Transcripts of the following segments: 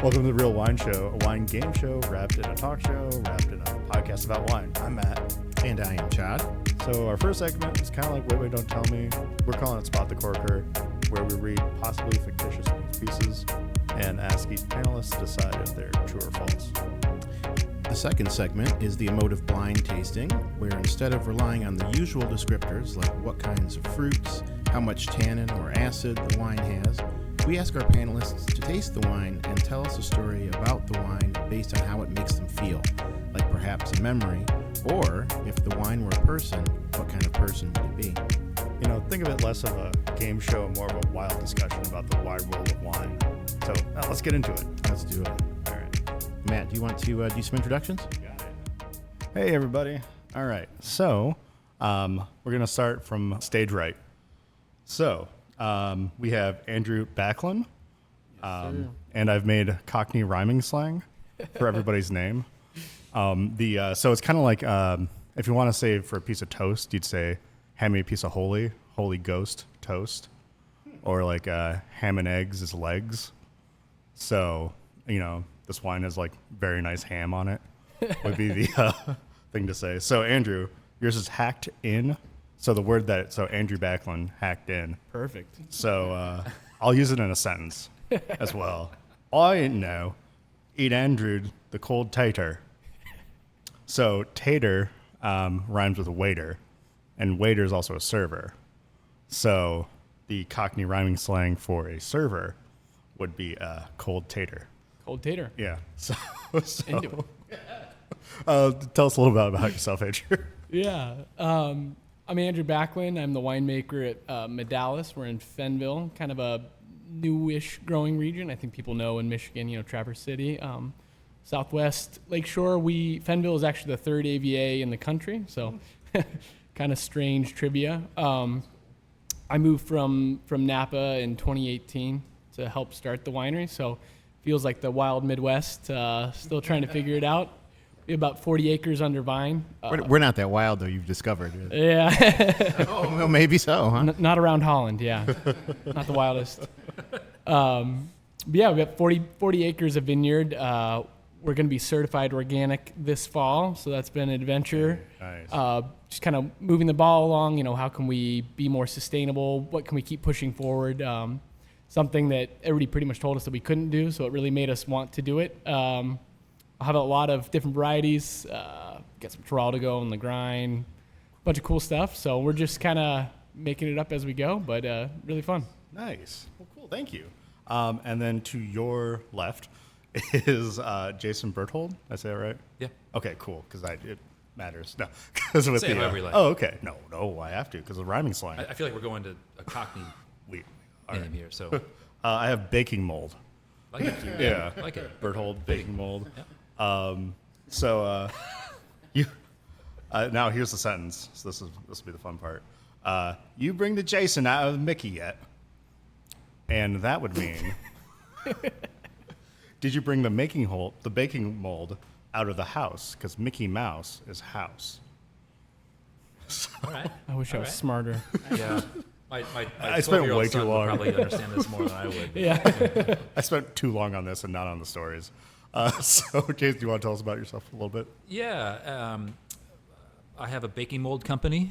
Welcome to The Real Wine Show, a wine game show wrapped in a talk show, wrapped in a podcast about wine. I'm Matt. And I am Chad. So our first segment is kind of like Wait, Wait, Don't Tell Me. We're calling it Spot the Corker, where we read possibly fictitious pieces and ask each panelist to decide if they're true or false. The second segment is the emotive blind tasting, where instead of relying on the usual descriptors like what kinds of fruits, how much tannin or acid the wine has, we ask our panelists to taste the wine and tell us a story about the wine based on how it makes them feel, like perhaps a memory, or if the wine were a person, what kind of person would it be? You know, think of it less of a game show and more of a wild discussion about the wide world of wine. So let's get into it. Let's do it. All right. Matt, do you want to do some introductions? Got it. Hey, everybody. All right. So we're going to start from stage right. So we have Andrew Backlin. And I've made Cockney rhyming slang for everybody's name. So it's kind of like if you want to say for a piece of toast, you'd say, hand me a piece of holy ghost toast. Or like ham and eggs is legs. So, you know, this wine has like very nice ham on it would be the thing to say. So, Andrew, yours is hacked in. So Andrew Backlin hacked in. Perfect. So I'll use it in a sentence as well. I know, eat Andrew the cold tater. So tater rhymes with a waiter, and waiter is also a server. So the Cockney rhyming slang for a server would be cold tater. Cold tater. Yeah. So Into tell us a little bit about yourself, Andrew. Yeah. I'm Andrew Backlin. I'm the winemaker at Medalis. We're in Fenville, kind of a newish growing region. I think people know in Michigan, you know, Traverse City. Southwest Lakeshore, Fenville is actually the third AVA in the country, so kind of strange trivia. I moved from Napa in 2018 to help start the winery, so feels like the wild Midwest, still trying to figure it out. We have about 40 acres under vine. We're not that wild, though, you've discovered. Yeah. Oh, well, maybe so, huh? Not around Holland, yeah. Not the wildest. But yeah, we have 40 acres of vineyard. We're going to be certified organic this fall, so that's been an adventure. Nice. Just kind of moving the ball along. You know, how can we be more sustainable? What can we keep pushing forward? Something that everybody pretty much told us that we couldn't do, so it really made us want to do it. I'll have a lot of different varieties. Got some Geraldo on the grind, a bunch of cool stuff. So we're just kind of making it up as we go, but really fun. Nice. Well, cool. Thank you. And then to your left is Jason Berthold. Did I say that right? Yeah. Okay, cool. Because it matters. No, because with Say it the however you like. oh, okay. No, I have to because of rhyming slang. I feel like we're going to a Cockney All name right. here, so I have baking mold. like it. Yeah. Like it. Berthold baking mold. Yeah. You now here's the sentence. So this will be the fun part. You bring the Jason out of Mickey yet? And that would mean, did you bring the baking mold out of the house? Because Mickey Mouse is house. All right. I wish I was smarter. Yeah. My I spent 12-year-old way too son would long. probably understand this more than I would. Yeah. I spent too long on this and not on the stories. So, Jason, do you want to tell us about yourself a little bit? Yeah. I have a baking mold company.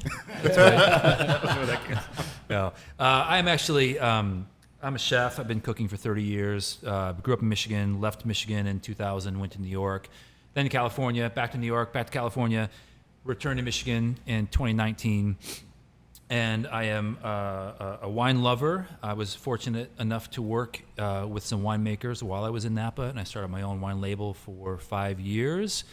No. I'm actually I'm a chef. I've been cooking for 30 years. Grew up in Michigan, left Michigan in 2000, went to New York, then to California, back to New York, back to California, returned to Michigan in 2019. And I am a wine lover. I was fortunate enough to work with some winemakers while I was in Napa, and I started my own wine label for 5 years.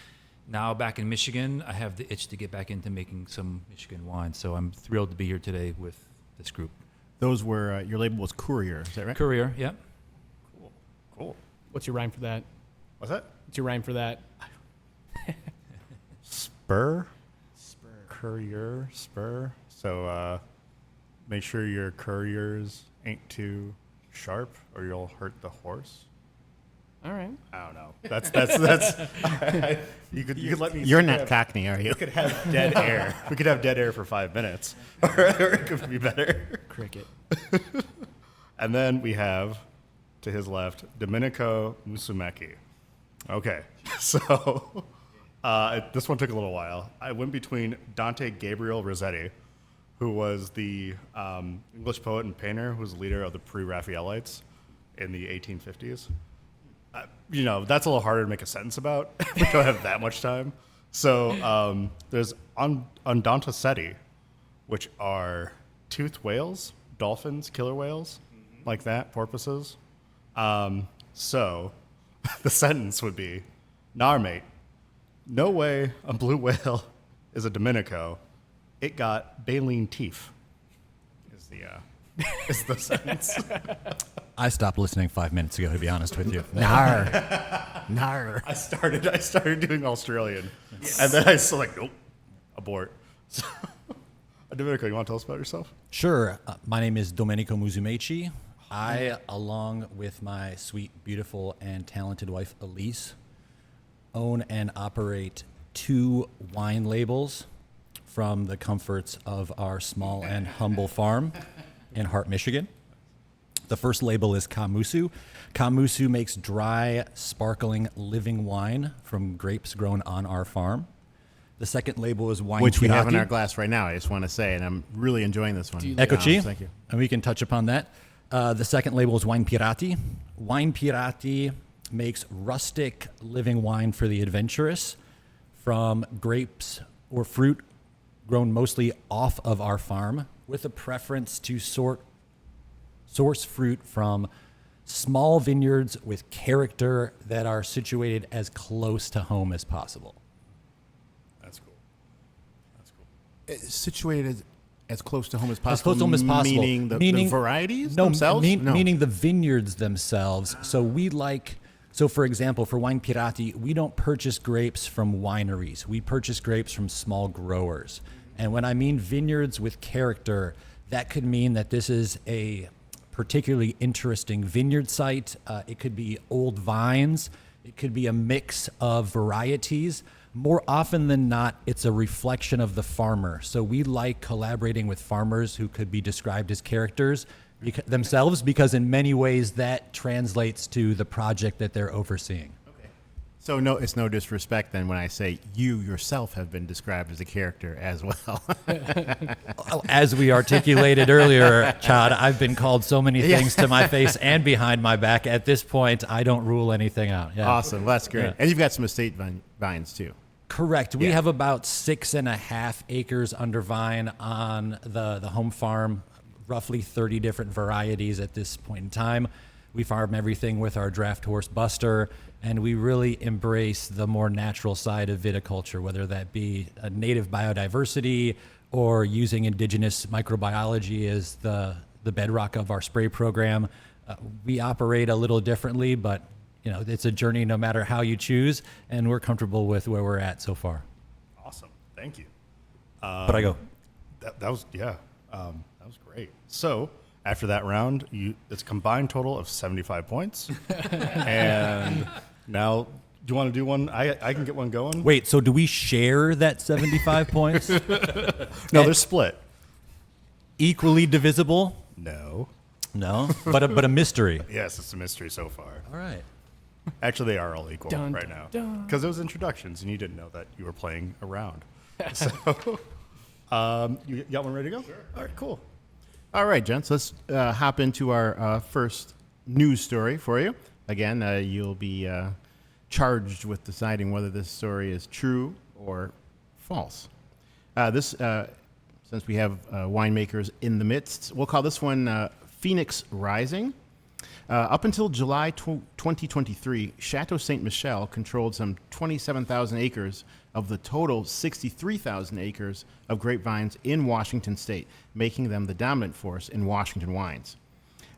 Now back in Michigan, I have the itch to get back into making some Michigan wine. So I'm thrilled to be here today with this group. Those were, your label was Courier, is that right? Courier, yeah. Cool. What's your rhyme for that? What's that? What's your rhyme for that? Spur. Courier. Spur. So make sure your couriers ain't too sharp, or you'll hurt the horse. All right. I don't know. That's. You could let me. You're not Cockney, are you? We could have dead air. We could have dead air for 5 minutes, or it could be better. Cricket. And then we have to his left, Domenico Musumeci. Okay, so this one took a little while. I went between Dante Gabriel Rossetti, who was the English poet and painter who was the leader of the Pre-Raphaelites in the 1850s. That's a little harder to make a sentence about. We don't have that much time. So there's Ondontocetti, which are toothed whales, dolphins, killer whales, like that, porpoises. So the sentence would be, "Nar, mate, no way a blue whale is a Domenico. It got baleen teeth." Is the sentence. I stopped listening 5 minutes ago, to be honest with you. Nar. Nar. I started doing Australian, and then I was like, nope, abort. So, Domenico, you want to tell us about yourself? Sure. My name is Domenico Musumeci. I, along with my sweet, beautiful, and talented wife, Elise, own and operate 2 wine labels from the comforts of our small and humble farm in Hart, Michigan. The first label is Kamusu. Kamusu makes dry, sparkling, living wine from grapes grown on our farm. The second label is Wine Which we have in Pirati. our glass right now, I just want to say, and I'm really enjoying this one. Eccoci. Thank you. And we can touch upon that. The second label is Wine Pirati. Wine Pirati makes rustic living wine for the adventurous from grapes or fruit grown mostly off of our farm, with a preference to source fruit from small vineyards with character that are situated as close to home as possible. That's cool. It's situated as close to home as possible. As close to home as possible. Meaning the varieties No, themselves? meaning the vineyards themselves. So for example, for Wine Pirati, we don't purchase grapes from wineries. We purchase grapes from small growers. And when I mean vineyards with character, that could mean that this is a particularly interesting vineyard site. It could be old vines. It could be a mix of varieties. More often than not, it's a reflection of the farmer. So we like collaborating with farmers who could be described as characters themselves, because in many ways that translates to the project that they're overseeing. So no, it's no disrespect then when I say you yourself have been described as a character as well. As we articulated earlier, Chad, I've been called so many things to my face and behind my back. At this point, I don't rule anything out. Yeah. Awesome. That's great. Yeah. And you've got some estate vines too. Correct. We Yeah. have about 6.5 acres under vine on the home farm, roughly 30 different varieties at this point in time. We farm everything with our draft horse Buster, and we really embrace the more natural side of viticulture, whether that be a native biodiversity or using indigenous microbiology as the bedrock of our spray program. We operate a little differently, but it's a journey no matter how you choose, and we're comfortable with where we're at so far. Awesome. Thank you. But I go. That was great. So after that round, it's a combined total of 75 points. And now, do you want to do one? I can get one going. Wait, so do we share that 75 points? No, they're split. Equally divisible? No. No, but a mystery. Yes, it's a mystery so far. All right. Actually, they are all equal Dun, right dun, now. dun. Because it was introductions, and you didn't know that you were playing a round. So, you got one ready to go? Sure. All right, cool. All right, gents, let's hop into our first news story for you. Again, you'll be charged with deciding whether this story is true or false. Since we have winemakers in the midst, we'll call this one Phoenix Rising. Up until July 2023, Chateau Ste. Michelle controlled some 27,000 acres of the total 63,000 acres of grapevines in Washington state, making them the dominant force in Washington wines.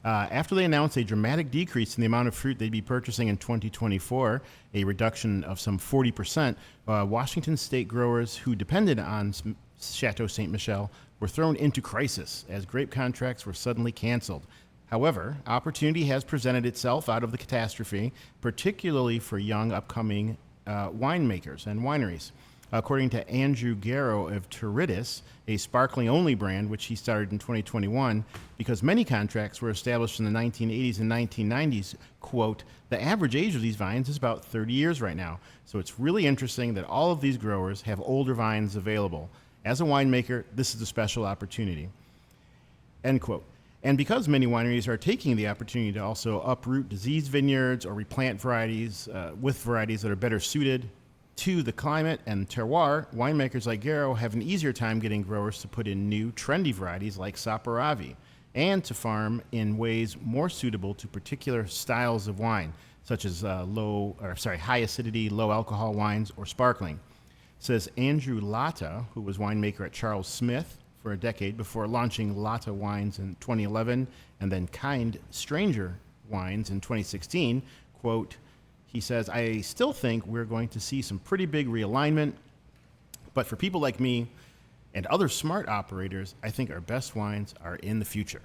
After they announced a dramatic decrease in the amount of fruit they'd be purchasing in 2024, a reduction of some 40%, Washington state growers who depended on Chateau Ste. Michelle were thrown into crisis as grape contracts were suddenly canceled. However, opportunity has presented itself out of the catastrophe, particularly for young upcoming winemakers and wineries. According to Andrew Garrow of Turidis, a sparkling-only brand, which he started in 2021, because many contracts were established in the 1980s and 1990s, quote, the average age of these vines is about 30 years right now. So it's really interesting that all of these growers have older vines available. As a winemaker, this is a special opportunity, end quote. And because many wineries are taking the opportunity to also uproot diseased vineyards or replant varieties with varieties that are better suited to the climate and terroir, winemakers like Garrow have an easier time getting growers to put in new, trendy varieties like Saperavi and to farm in ways more suitable to particular styles of wine, such as high acidity, low alcohol wines or sparkling. Says Andrew Latta, who was winemaker at Charles Smith for a decade before launching Latta Wines in 2011 and then Kind Stranger Wines in 2016, quote, he says, I still think we're going to see some pretty big realignment, but for people like me and other smart operators, I think our best wines are in the future.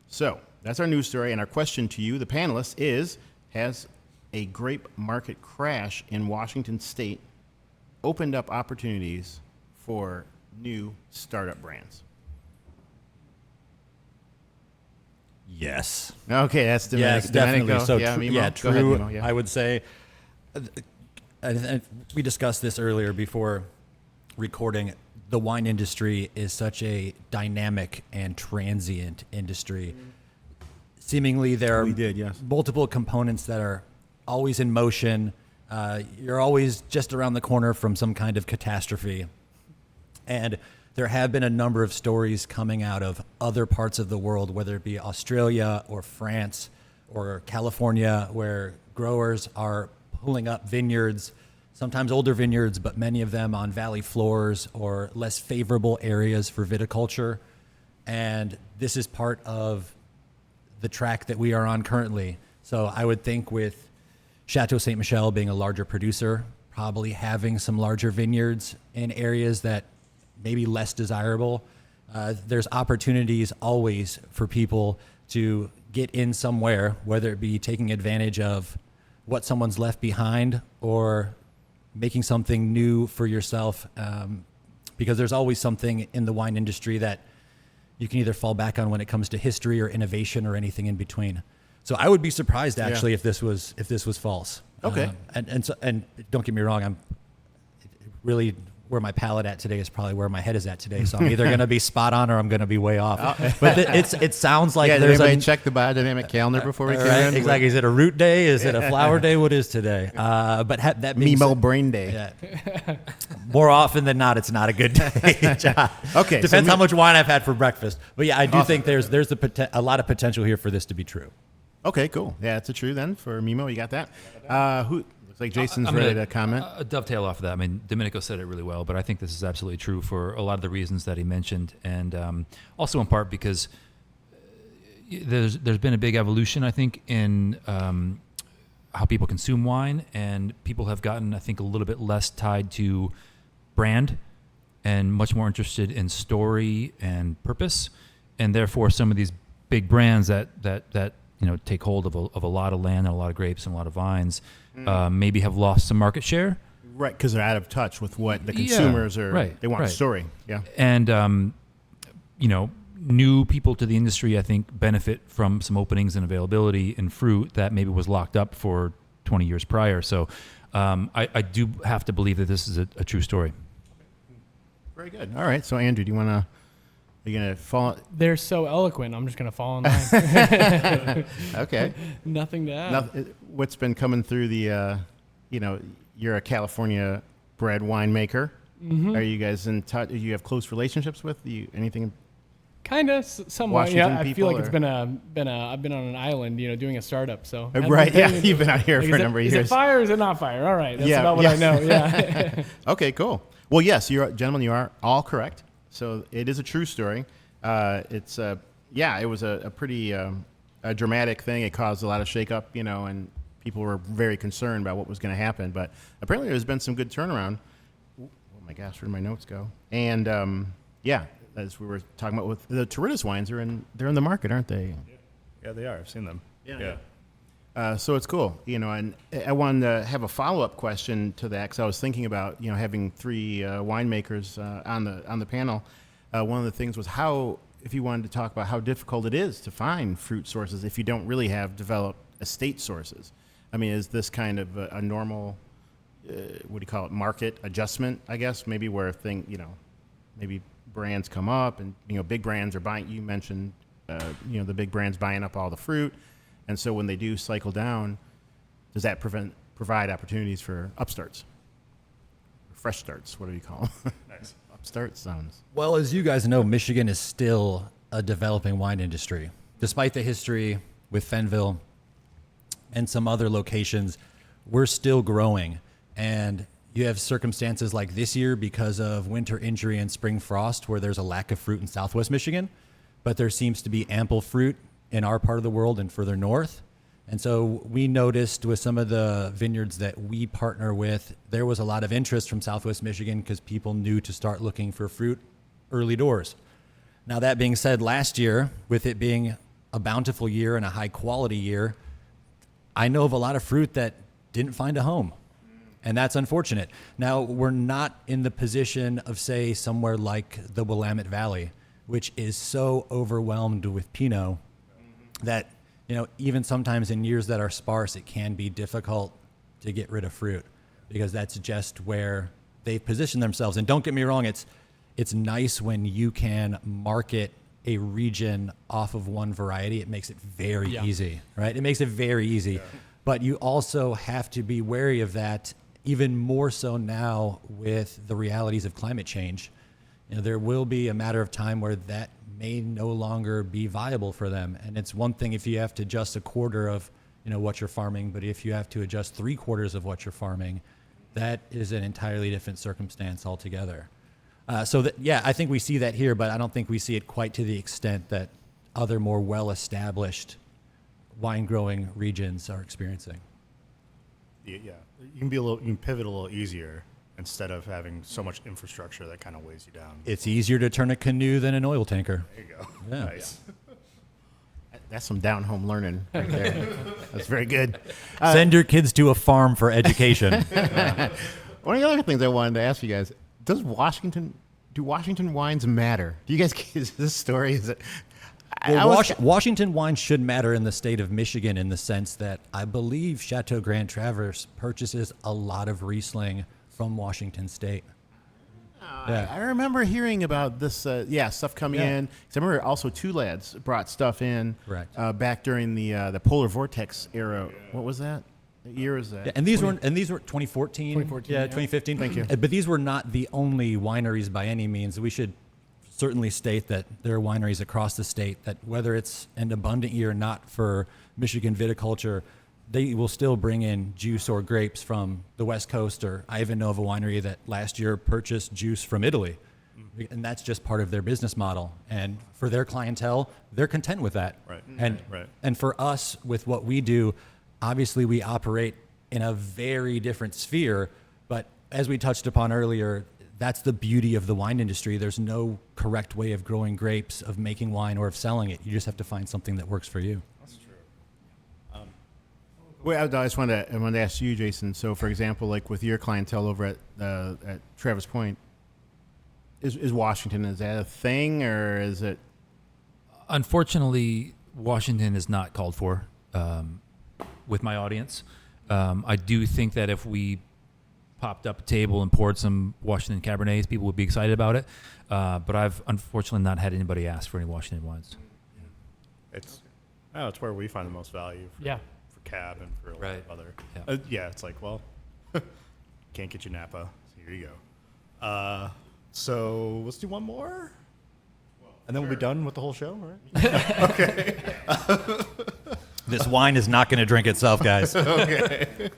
So that's our news story, and our question to you, the panelists, is, has a grape market crash in Washington State opened up opportunities for new startup brands? Yes. Okay, that's Domenico. Yes, definitely. Domenico. So yeah, Mimo? yeah, Go ahead, true. Mimo, yeah. I would say, and we discussed this earlier before recording. The wine industry is such a dynamic and transient industry. Seemingly, there are multiple components that are always in motion. You're always just around the corner from some kind of catastrophe. And there have been a number of stories coming out of other parts of the world, whether it be Australia or France or California, where growers are pulling up vineyards, sometimes older vineyards, but many of them on valley floors or less favorable areas for viticulture. And this is part of the track that we are on currently. So I would think with Chateau Ste. Michelle being a larger producer, probably having some larger vineyards in areas that maybe less desirable. There's opportunities always for people to get in somewhere, whether it be taking advantage of what someone's left behind or making something new for yourself, because there's always something in the wine industry that you can either fall back on when it comes to history or innovation or anything in between. So I would be surprised actually if this was false. Okay. And don't get me wrong, I'm really where my palate at today is probably where my head is at today. So I'm either going to be spot on or I'm going to be way off. But it sounds like there's there's check the biodynamic calendar before we came in. Exactly. Is it a root day? Is it a flower day? What is today? But that being Mimo said, brain day. yeah. More often than not, it's not a good day. John. Okay, Depends so how much wine I've had for breakfast. But yeah, I do think there's a lot of potential here for this to be true. Okay, cool. Yeah, it's a true then for Mimo. You got that? Looks like Jason's ready to comment. Dovetail off of that. I mean, Domenico said it really well, but I think this is absolutely true for a lot of the reasons that he mentioned, and also in part because there's been a big evolution, I think, in how people consume wine, and people have gotten, I think, a little bit less tied to brand and much more interested in story and purpose, and therefore some of these big brands that take hold of a lot of land and a lot of grapes and a lot of vines maybe have lost some market share. Right, because they're out of touch with what the consumers are. Right, they want a story. Yeah. And, new people to the industry, I think, benefit from some openings and availability in fruit that maybe was locked up for 20 years prior. So I do have to believe that this is a true story. Very good. All right. So, Andrew, are you going to fall? They're so eloquent. I'm just going to fall in line. Okay. Nothing to add. What's been coming through the, you're a California bred winemaker. Mm-hmm. Are you guys in touch? Do you have close relationships with anything? Kind of, somewhat. Washington Yeah, I feel like or? I've been on an island, doing a startup. So right, yeah, you've been out here for a number of years. Is it fire or is it not fire? All right, that's about what I know. Yeah. Okay, cool. Well, yes, gentlemen, you are all correct. So it is a true story. It was a pretty a dramatic thing. It caused a lot of shakeup, and people were very concerned about what was going to happen. But apparently, there's been some good turnaround. Oh my gosh, where did my notes go? And as we were talking about with the Turidis wines, they're in the market, aren't they? Yeah, they are. I've seen them. Yeah. So it's cool, and I wanted to have a follow-up question to that because I was thinking about, having three winemakers on the panel. One of the things was if you wanted to talk about how difficult it is to find fruit sources if you don't really have developed estate sources. I mean, is this kind of a normal, what do you call it, market adjustment, I guess, maybe where maybe brands come up and, big brands are buying, you mentioned, the big brands buying up all the fruit. And so when they do cycle down, does that provide opportunities for upstarts? Fresh starts, what do you call them? Nice. Upstart sounds. Well, as you guys know, Michigan is still a developing wine industry. Despite the history with Fenville and some other locations, we're still growing. And you have circumstances like this year because of winter injury and spring frost where there's a lack of fruit in Southwest Michigan, but there seems to be ample fruit in our part of the world and further north. And so we noticed with some of the vineyards that we partner with, there was a lot of interest from Southwest Michigan because people knew to start looking for fruit early doors. Now, that being said, last year, with it being a bountiful year and a high quality year, I know of a lot of fruit that didn't find a home. And that's unfortunate. Now, we're not in the position of, say, somewhere like the Willamette Valley, which is so overwhelmed with Pinot that, even sometimes in years that are sparse, it can be difficult to get rid of fruit because that's just where they've positioned themselves. And don't get me wrong, it's nice when you can market a region off of one variety. It makes it very easy, right? It makes it very easy. Yeah. But you also have to be wary of that, even more so now with the realities of climate change. There will be a matter of time where that may no longer be viable for them. And it's one thing if you have to adjust a quarter of what you're farming, but if you have to adjust 3/4 of what you're farming, that is an entirely different circumstance altogether. I think we see that here, but I don't think we see it quite to the extent that other more well-established wine growing regions are experiencing. Yeah, you can pivot a little easier instead of having so much infrastructure that kind of weighs you down. It's easier to turn a canoe than an oil tanker. There you go. Yeah. Nice. That's some down-home learning right there. That's very good. Send your kids to a farm for education. One of the other things I wanted to ask you guys, do Washington wines matter? Do you guys get this story? Is it? Well, Washington wine should matter in the state of Michigan in the sense that I believe Chateau Grand Traverse purchases a lot of Riesling from Washington State. I remember hearing about this, stuff coming in. 'Cause I remember also Two Lads brought stuff in back during the polar vortex era. What was that? What year is that? Yeah, and these were 2014. 2014, Yeah, yeah. 2015. Thank you. But these were not the only wineries by any means. We should certainly state that there are wineries across the state that, whether it's an abundant year or not for Michigan viticulture, they will still bring in juice or grapes from the West Coast. Or I even know of a winery that last year purchased juice from Italy. And that's just part of their business model. And for their clientele, they're content with that. Right. And for us, with what we do, obviously we operate in a very different sphere. But as we touched upon earlier, that's the beauty of the wine industry. There's no correct way of growing grapes, of making wine, or of selling it. You just have to find something that works for you. That's true. Well, I just wanted to ask you, Jason. So, for example, like with your clientele over at Travis Point, is Washington, is that a thing, or is it? Unfortunately, Washington is not called for with my audience. I do think that if we popped up a table and poured some Washington Cabernets, people would be excited about it. But I've unfortunately not had anybody ask for any Washington wines. It's where we find the most value. For cab and for a lot of other. Yeah. It's like, well, can't get you Napa. So here you go. So let's do one more, and then we'll be done with the whole show, right? Okay. This wine is not going to drink itself, guys. Okay.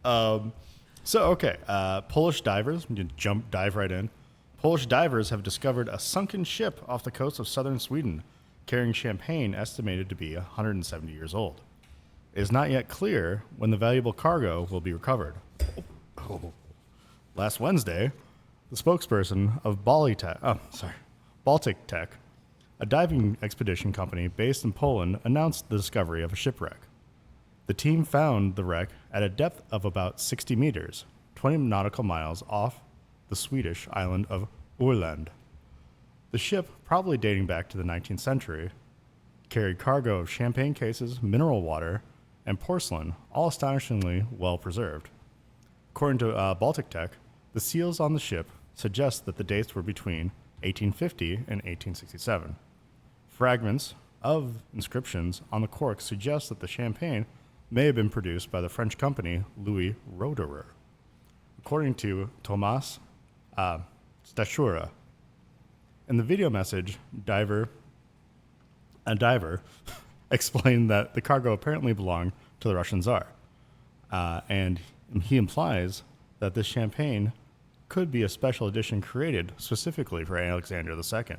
Polish divers. We can dive right in. Polish divers have discovered a sunken ship off the coast of southern Sweden, carrying champagne estimated to be 170 years old. It is not yet clear when the valuable cargo will be recovered. Last Wednesday, the spokesperson of Baltic Tech, a diving expedition company based in Poland, announced the discovery of a shipwreck. The team found the wreck at a depth of about 60 meters, 20 nautical miles off the Swedish island of Åland. The ship, probably dating back to the 19th century, carried cargo of champagne cases, mineral water, and porcelain, all astonishingly well preserved. According to Baltic Tech, the seals on the ship suggest that the dates were between 1850 and 1867. Fragments of inscriptions on the cork suggest that the champagne may have been produced by the French company Louis Roederer. According to Thomas Stachura, in the video message, a diver explained that the cargo apparently belonged to the Russian Tsar, and he implies that this champagne could be a special edition created specifically for Alexander II.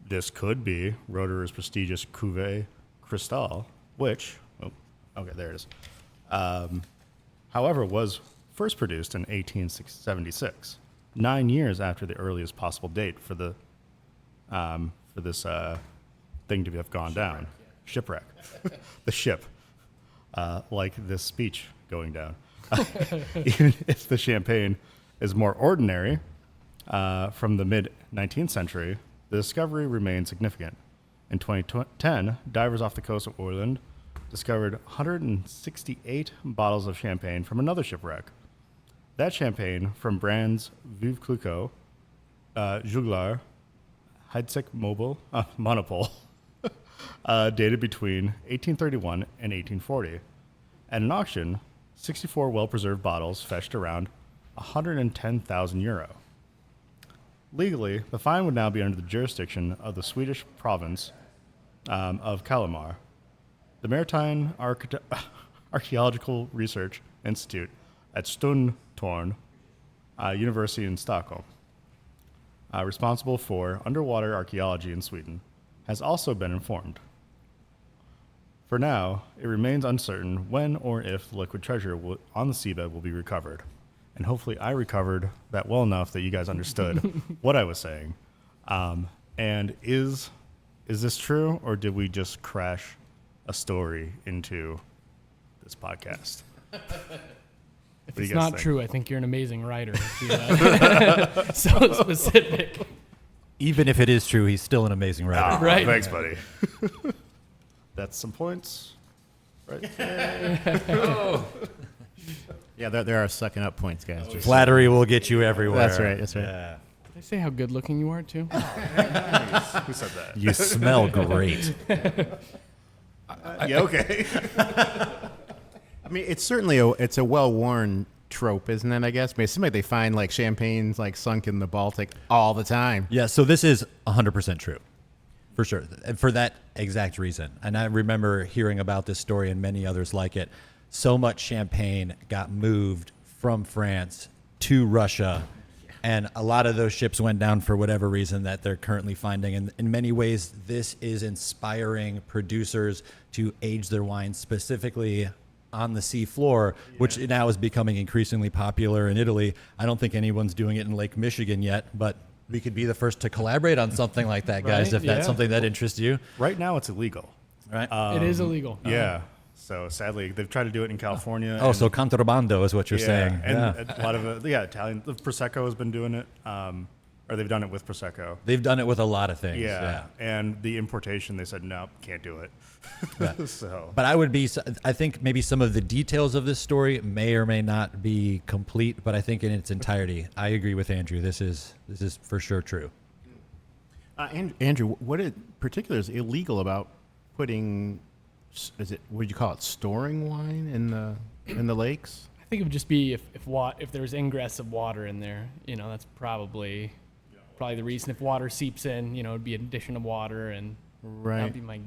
This could be Roederer's prestigious Cuvée Cristal, which, okay, there it is. However, was first produced in 1876, 9 years after the earliest possible date for this thing to have gone down. Shipwreck. The ship, like this speech going down. Even if the champagne is more ordinary from the mid-19th century, the discovery remains significant. In 2010, divers off the coast of Åland discovered 168 bottles of champagne from another shipwreck. That champagne from brands Vive Clicquot, Juglar, Heidsieck Monopole, dated between 1831 and 1840. At an auction, 64 well-preserved bottles fetched around 110,000 euro. Legally, the fine would now be under the jurisdiction of the Swedish province of Kalmar. The Maritime Archaeological Research Institute at Sundtorn University in Stockholm, responsible for underwater archaeology in Sweden, has also been informed. For now, it remains uncertain when or if the liquid treasure on the seabed will be recovered. And hopefully I recovered that well enough that you guys understood what I was saying. And is this true, or did we just crash a story into this podcast? If it's not true, I think you're an amazing writer. So specific. Even if it is true, he's still an amazing writer. Oh, Right. Thanks, buddy. That's some points. Right there. Yeah, there are sucking up points, guys. Just Flattery will get you everywhere. That's right. That's right. Yeah. Did I say how good looking you are, too? Who said that? You smell great. Yeah, okay. I mean, it's certainly it's a well-worn trope, isn't it? I guess. I mean, it seems like they find like champagnes like sunk in the Baltic all the time. Yeah, so this is 100% true. For sure. And for that exact reason. And I remember hearing about this story and many others like it. So much champagne got moved from France to Russia, and a lot of those ships went down for whatever reason that they're currently finding. And in many ways, this is inspiring producers to age their wines specifically on the sea floor, which now is becoming increasingly popular in Italy. I don't think anyone's doing it in Lake Michigan yet, but we could be the first to collaborate on something like that, guys, Right, if that's yeah. something that interests you. Right now, it's illegal. Right? It is illegal. Yeah. So sadly, they've tried to do it in California. Oh, so contrabando is what you're saying. And Yeah. a lot of Italian. The Prosecco has been doing it, or they've done it with Prosecco. They've done it with a lot of things. Yeah. And the importation, they said, no, can't do it. Yeah. So. But I think maybe some of the details of this story may or may not be complete, but I think in its entirety, I agree with Andrew. This is for sure true. Andrew, what in particular is illegal about putting? Is it, what do you call it, storing wine in the lakes? I think it would just be if there's ingress of water in there. That's probably the reason. If water seeps in, it'd be an addition of water, and Right. that'd be my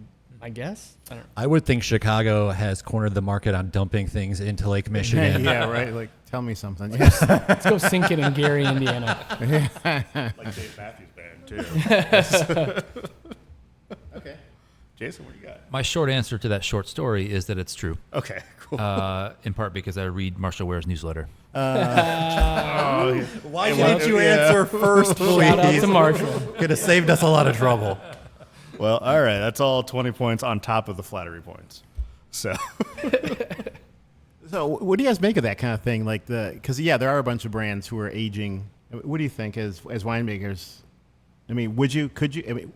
guess. I don't know. I would think Chicago has cornered the market on dumping things into Lake Michigan. Yeah, right. Like, tell me something. Let's go sink it in Gary, Indiana. Like Dave Matthews Band, too. Okay. Jason, what do you got? My short answer to that short story is that it's true. Okay, cool. In part because I read Marshall Ware's newsletter. Why didn't you answer first, Shout out to Marshall. Could have saved us a lot of trouble. Well, all right. That's all 20 points on top of the flattery points. So So what do you guys make of that kind of thing? Like because there are a bunch of brands who are aging. What do you think as winemakers? I mean, could you? I mean,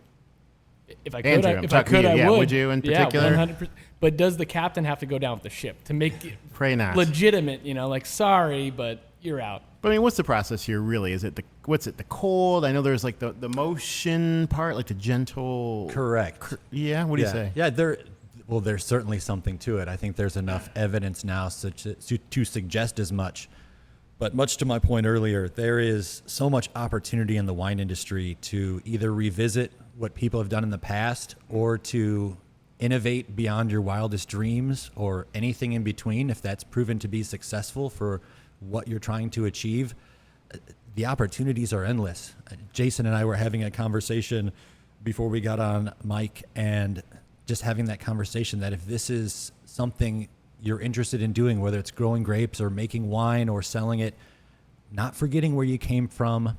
If I could, Andrew, I'm talking to you. I Yeah, would. would you in particular? Yeah, 100%. But does the captain have to go down with the ship to make it Pray not. legitimate? Like, sorry, but you're out. But I mean, what's the process here really? Is it the cold? I know there's like the motion part, like the gentle. Correct. Yeah. What do you say? Yeah, there's certainly something to it. I think there's enough evidence now to suggest as much. But much to my point earlier, there is so much opportunity in the wine industry to either revisit what people have done in the past or to innovate beyond your wildest dreams or anything in between if that's proven to be successful for what you're trying to achieve. The opportunities are endless. Jason and I were having a conversation before we got on mic, and just having that conversation that if this is something you're interested in doing, whether it's growing grapes or making wine or selling it, not forgetting where you came from,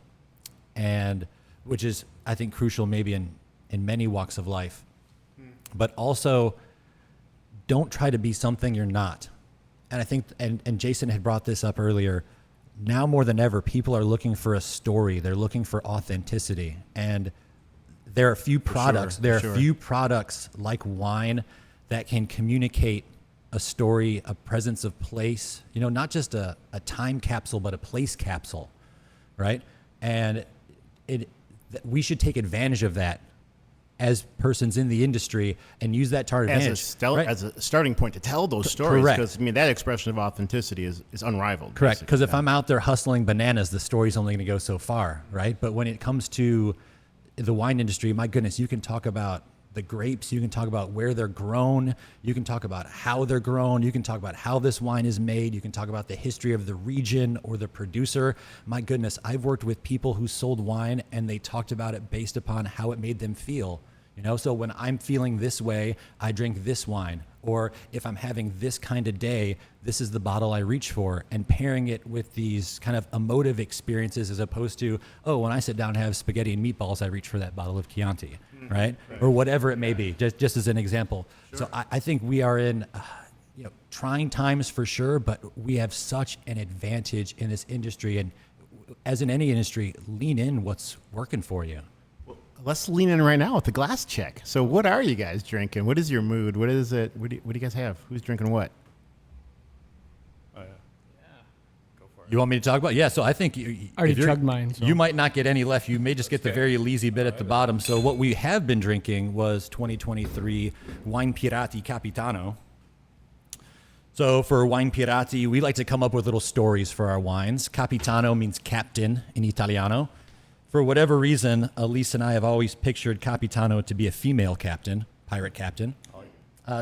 and which is, I think, crucial maybe in many walks of life. But also, don't try to be something you're not. And I think, and Jason had brought this up earlier, now more than ever, people are looking for a story. They're looking for authenticity. And there are few products, few products like wine that can communicate a story, a presence of place, not just a time capsule, but a place capsule, right? And we should take advantage of that as persons in the industry and use that to our advantage. As a starting point to tell those stories. Correct. Because, I mean, that expression of authenticity is unrivaled. Correct. Because if I'm out there hustling bananas, the story's only going to go so far, right? But when it comes to the wine industry, my goodness, you can talk about the grapes, you can talk about where they're grown, you can talk about how they're grown, you can talk about how this wine is made, you can talk about the history of the region or the producer. My goodness, I've worked with people who sold wine and they talked about it based upon how it made them feel. So when I'm feeling this way, I drink this wine. Or if I'm having this kind of day, this is the bottle I reach for. And pairing it with these kind of emotive experiences as opposed to, when I sit down and have spaghetti and meatballs, I reach for that bottle of Chianti, right? Or whatever it may be, just as an example. Sure. So I think we are in trying times for sure, but we have such an advantage in this industry. And as in any industry, lean in what's working for you. Let's lean in right now with the glass check. So what are you guys drinking? What is your mood? What is it? What do you guys have? Who's drinking what? oh, yeah. Go for it. You want me to talk about? Yeah, so I think I already chugged mine. So. You might not get any left. You may just get the very lazy bit at the bottom. So what we have been drinking was 2023 Wine Pirati Capitano. So for Wine Pirati, we like to come up with little stories for our wines. Capitano means captain in Italiano. For whatever reason, Elise and I have always pictured Capitano to be a female captain, pirate captain.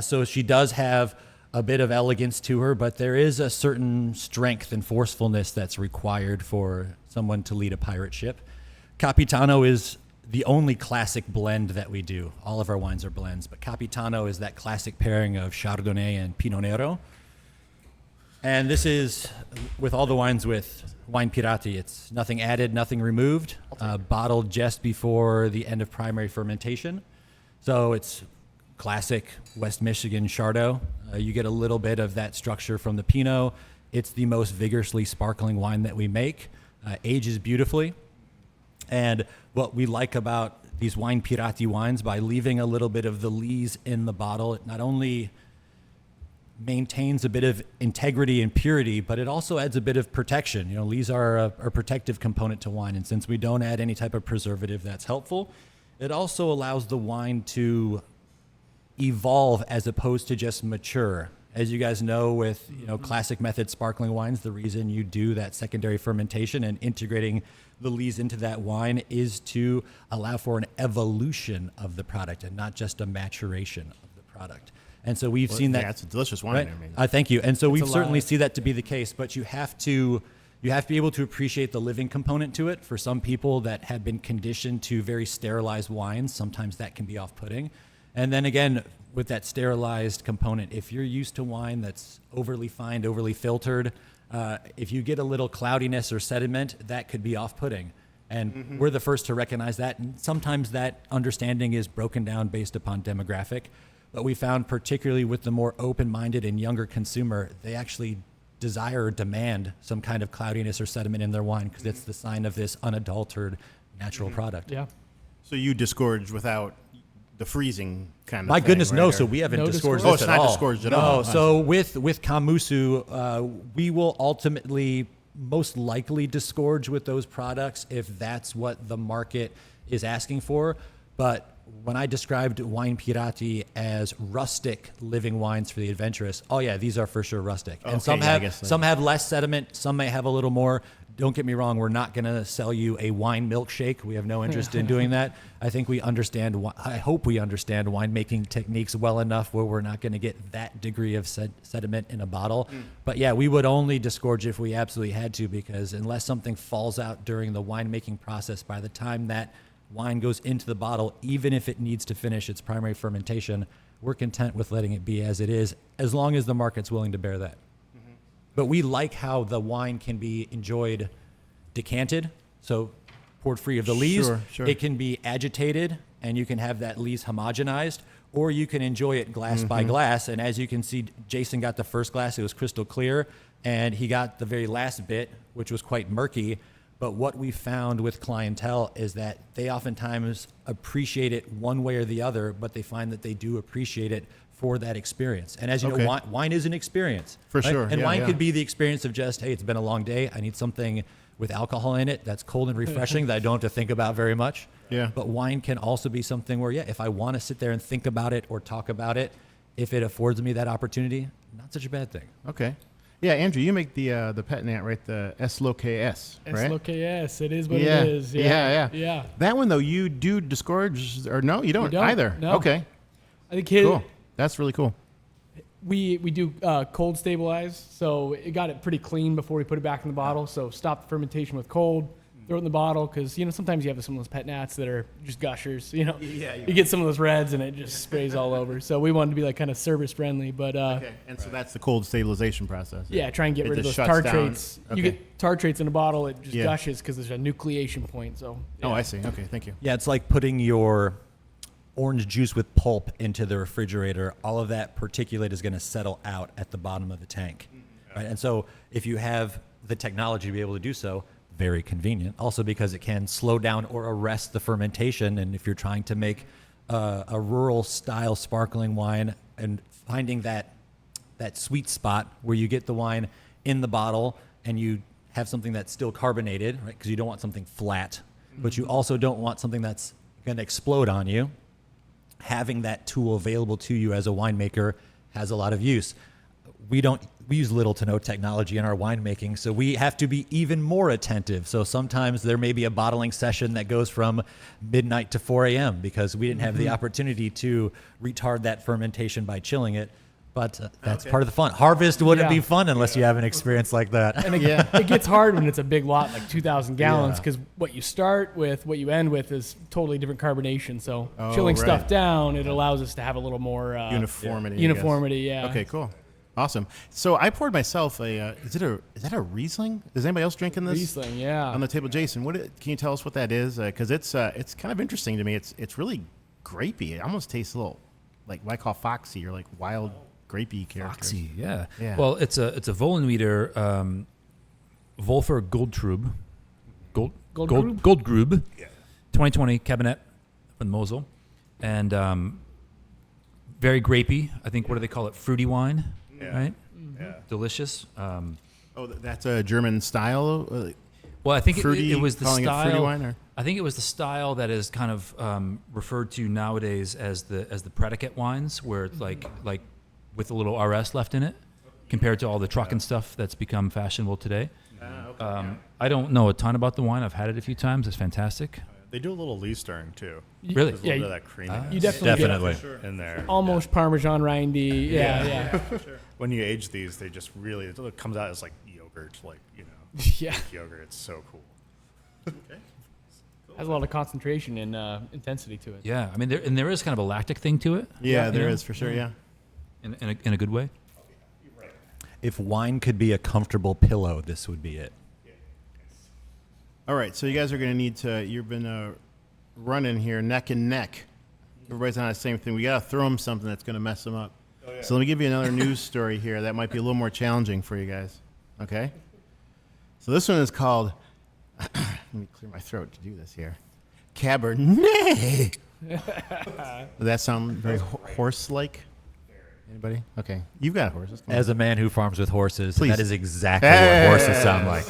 So she does have a bit of elegance to her, but there is a certain strength and forcefulness that's required for someone to lead a pirate ship. Capitano is the only classic blend that we do. All of our wines are blends, but Capitano is that classic pairing of Chardonnay and Pinot Nero. And this is, with all the wines with Wine Pirati, it's nothing added, nothing removed, bottled just before the end of primary fermentation. So it's classic West Michigan Chardonnay. You get a little bit of that structure from the Pinot. It's the most vigorously sparkling wine that we make. Ages beautifully. And what we like about these Wine Pirati wines, by leaving a little bit of the lees in the bottle, it not only maintains a bit of integrity and purity, but it also adds a bit of protection. Lees are a protective component to wine, and since we don't add any type of preservative, that's helpful. It also allows the wine to evolve as opposed to just mature. As you guys know, with classic method sparkling wines, the reason you do that secondary fermentation and integrating the lees into that wine is to allow for an evolution of the product and not just a maturation of the product. And so we've seen that. Yeah, it's a delicious wine. Right? I mean, I thank you. And so we've certainly seen that to be the case, but you have to be able to appreciate the living component to it. For some people that have been conditioned to very sterilized wines, sometimes that can be off-putting. And then again, with that sterilized component, if you're used to wine that's overly fined, overly filtered, if you get a little cloudiness or sediment, that could be off-putting. And we're the first to recognize that. And sometimes that understanding is broken down based upon demographic. But we found, particularly with the more open-minded and younger consumer, they actually desire or demand some kind of cloudiness or sediment in their wine because it's the sign of this unadulterated natural product. Yeah. So you disgorge without the freezing kind of My thing, goodness, right? no. Or- So we haven't No disgorged disgorge? Oh, this it's at not all. disgorged at no. all. So with Kamusu, we will ultimately most likely disgorge with those products if that's what the market is asking for. But when I described Wine Pirati as rustic living wines for the adventurous, oh yeah, these are for sure rustic. And Okay, some yeah, I have guess so. some have less sediment, some may have a little more. Don't get me wrong, we're not going to sell you a wine milkshake. We have no interest in doing that. I think we understand, I hope we understand winemaking techniques well enough where we're not going to get that degree of sediment in a bottle. But yeah, we would only disgorge if we absolutely had to, because unless something falls out during the winemaking process, by the time that wine goes into the bottle, even if it needs to finish its primary fermentation, we're content with letting it be as it is, as long as the market's willing to bear that. But we like how the wine can be enjoyed decanted, so poured free of the lees. Sure. It can be agitated, and you can have that lees homogenized, or you can enjoy it glass by glass. And as you can see, Jason got the first glass. It was crystal clear, and he got the very last bit, which was quite murky. But what we found with clientele is that they oftentimes appreciate it one way or the other, but they find that they do appreciate it for that experience. And as you Okay. know, wine is an experience. For right? sure, And yeah, wine yeah. could be the experience of just, hey, it's been a long day. I need something with alcohol in it that's cold and refreshing that I don't have to think about very much. Yeah. But wine can also be something where, yeah, if I want to sit there and think about it or talk about it, if it affords me that opportunity, not such a bad thing. Okay. Yeah, Andrew, you make the pet nat, right? The S-Lo-K-S, right? S-L-O-K-S. It is what Yeah. it is. Yeah. That one, though, you do disgorge, or no, you don't, don't, either. no. Okay, I think cool. That's really cool. we do cold stabilize, so it got it pretty clean before we put it back in the bottle. So stop the fermentation with cold, throw it in the bottle, because sometimes you have some of those pet nats that are just gushers. You get some of those reds and it just sprays all over. So we wanted to be like kind of service friendly, but Okay, and so that's the cold stabilization process. yeah, try and get It rid of those just shuts down. tartrates. Okay. You get tartrates in a bottle, it just Yeah. gushes because there's a nucleation point. So Oh, yeah. I see. Okay, thank you. Yeah, it's like putting your orange juice with pulp into the refrigerator. All of that particulate is going to settle out at the bottom of the tank. Right? And so if you have the technology to be able to do so, very convenient. Also because it can slow down or arrest the fermentation. And if you're trying to make a rural style sparkling wine and finding that sweet spot where you get the wine in the bottle and you have something that's still carbonated, right? Because you don't want something flat, but you also don't want something that's going to explode on you. Having that tool available to you as a winemaker has a lot of use. We use little to no technology in our winemaking, so we have to be even more attentive. So sometimes there may be a bottling session that goes from midnight to 4 a.m. because we didn't have the opportunity to retard that fermentation by chilling it. But that's part of the fun. Harvest wouldn't Yeah. be fun unless you have an experience like that. And it gets hard when it's a big lot, like 2,000 gallons, Yeah. because what you start with, what you end with is totally different carbonation. So Oh, chilling right. stuff down, it allows us to have a little more Uniformity. I guess. Uniformity, yeah. Okay, cool. Awesome. So I poured myself is that a Riesling? Is anybody else drinking this? Riesling, yeah. On the table, Jason. Can you tell us what that is? Because it's kind of interesting to me. It's really grapey. It almost tastes a little like what I call foxy or like wild grapey character. Foxy, yeah. Yeah. Well, it's a Vollenweeder Wolfer Goldtrub. Goldgrub? Goldgrub. 2020 Cabernet from Mosel. And very grapey. I think, what do they call it? Fruity wine, right? Yeah. Delicious. That's a German style. Well, I think Fruity, it was the calling it fruity style. wine, or? I think it was the style that is kind of referred to nowadays as the predicate wines, where it's like with a little RS left in it, compared to all the truck and stuff that's become fashionable today. I don't know a ton about the wine. I've had it a few times. It's fantastic. They do a little Lee Stern too. Really? There's a Yeah, little bit of that creaminess You definitely get in there. almost Parmesan rindy. Yeah. When you age these, they just really it comes out as like yogurt, Yeah. Greek yogurt. It's so cool. Has a lot of concentration and intensity to it. Yeah. I mean, there is kind of a lactic thing to it. Yeah, there Yeah. is for sure. Yeah. In a good way. If wine could be a comfortable pillow, this would be it. All right, so you guys are going to need to. You've been running here neck and neck Everybody's on the same thing. We got to throw them something that's going to mess them up. Oh, yeah. So let me give you another news story here that might be a little more challenging for you guys. Okay? So this one is called, let me clear my throat to do this here, Cabernet. Does that sound very horse-like? Anybody? Okay. You've got horses. As a man who farms with horses, Please. that is exactly what horses sound like.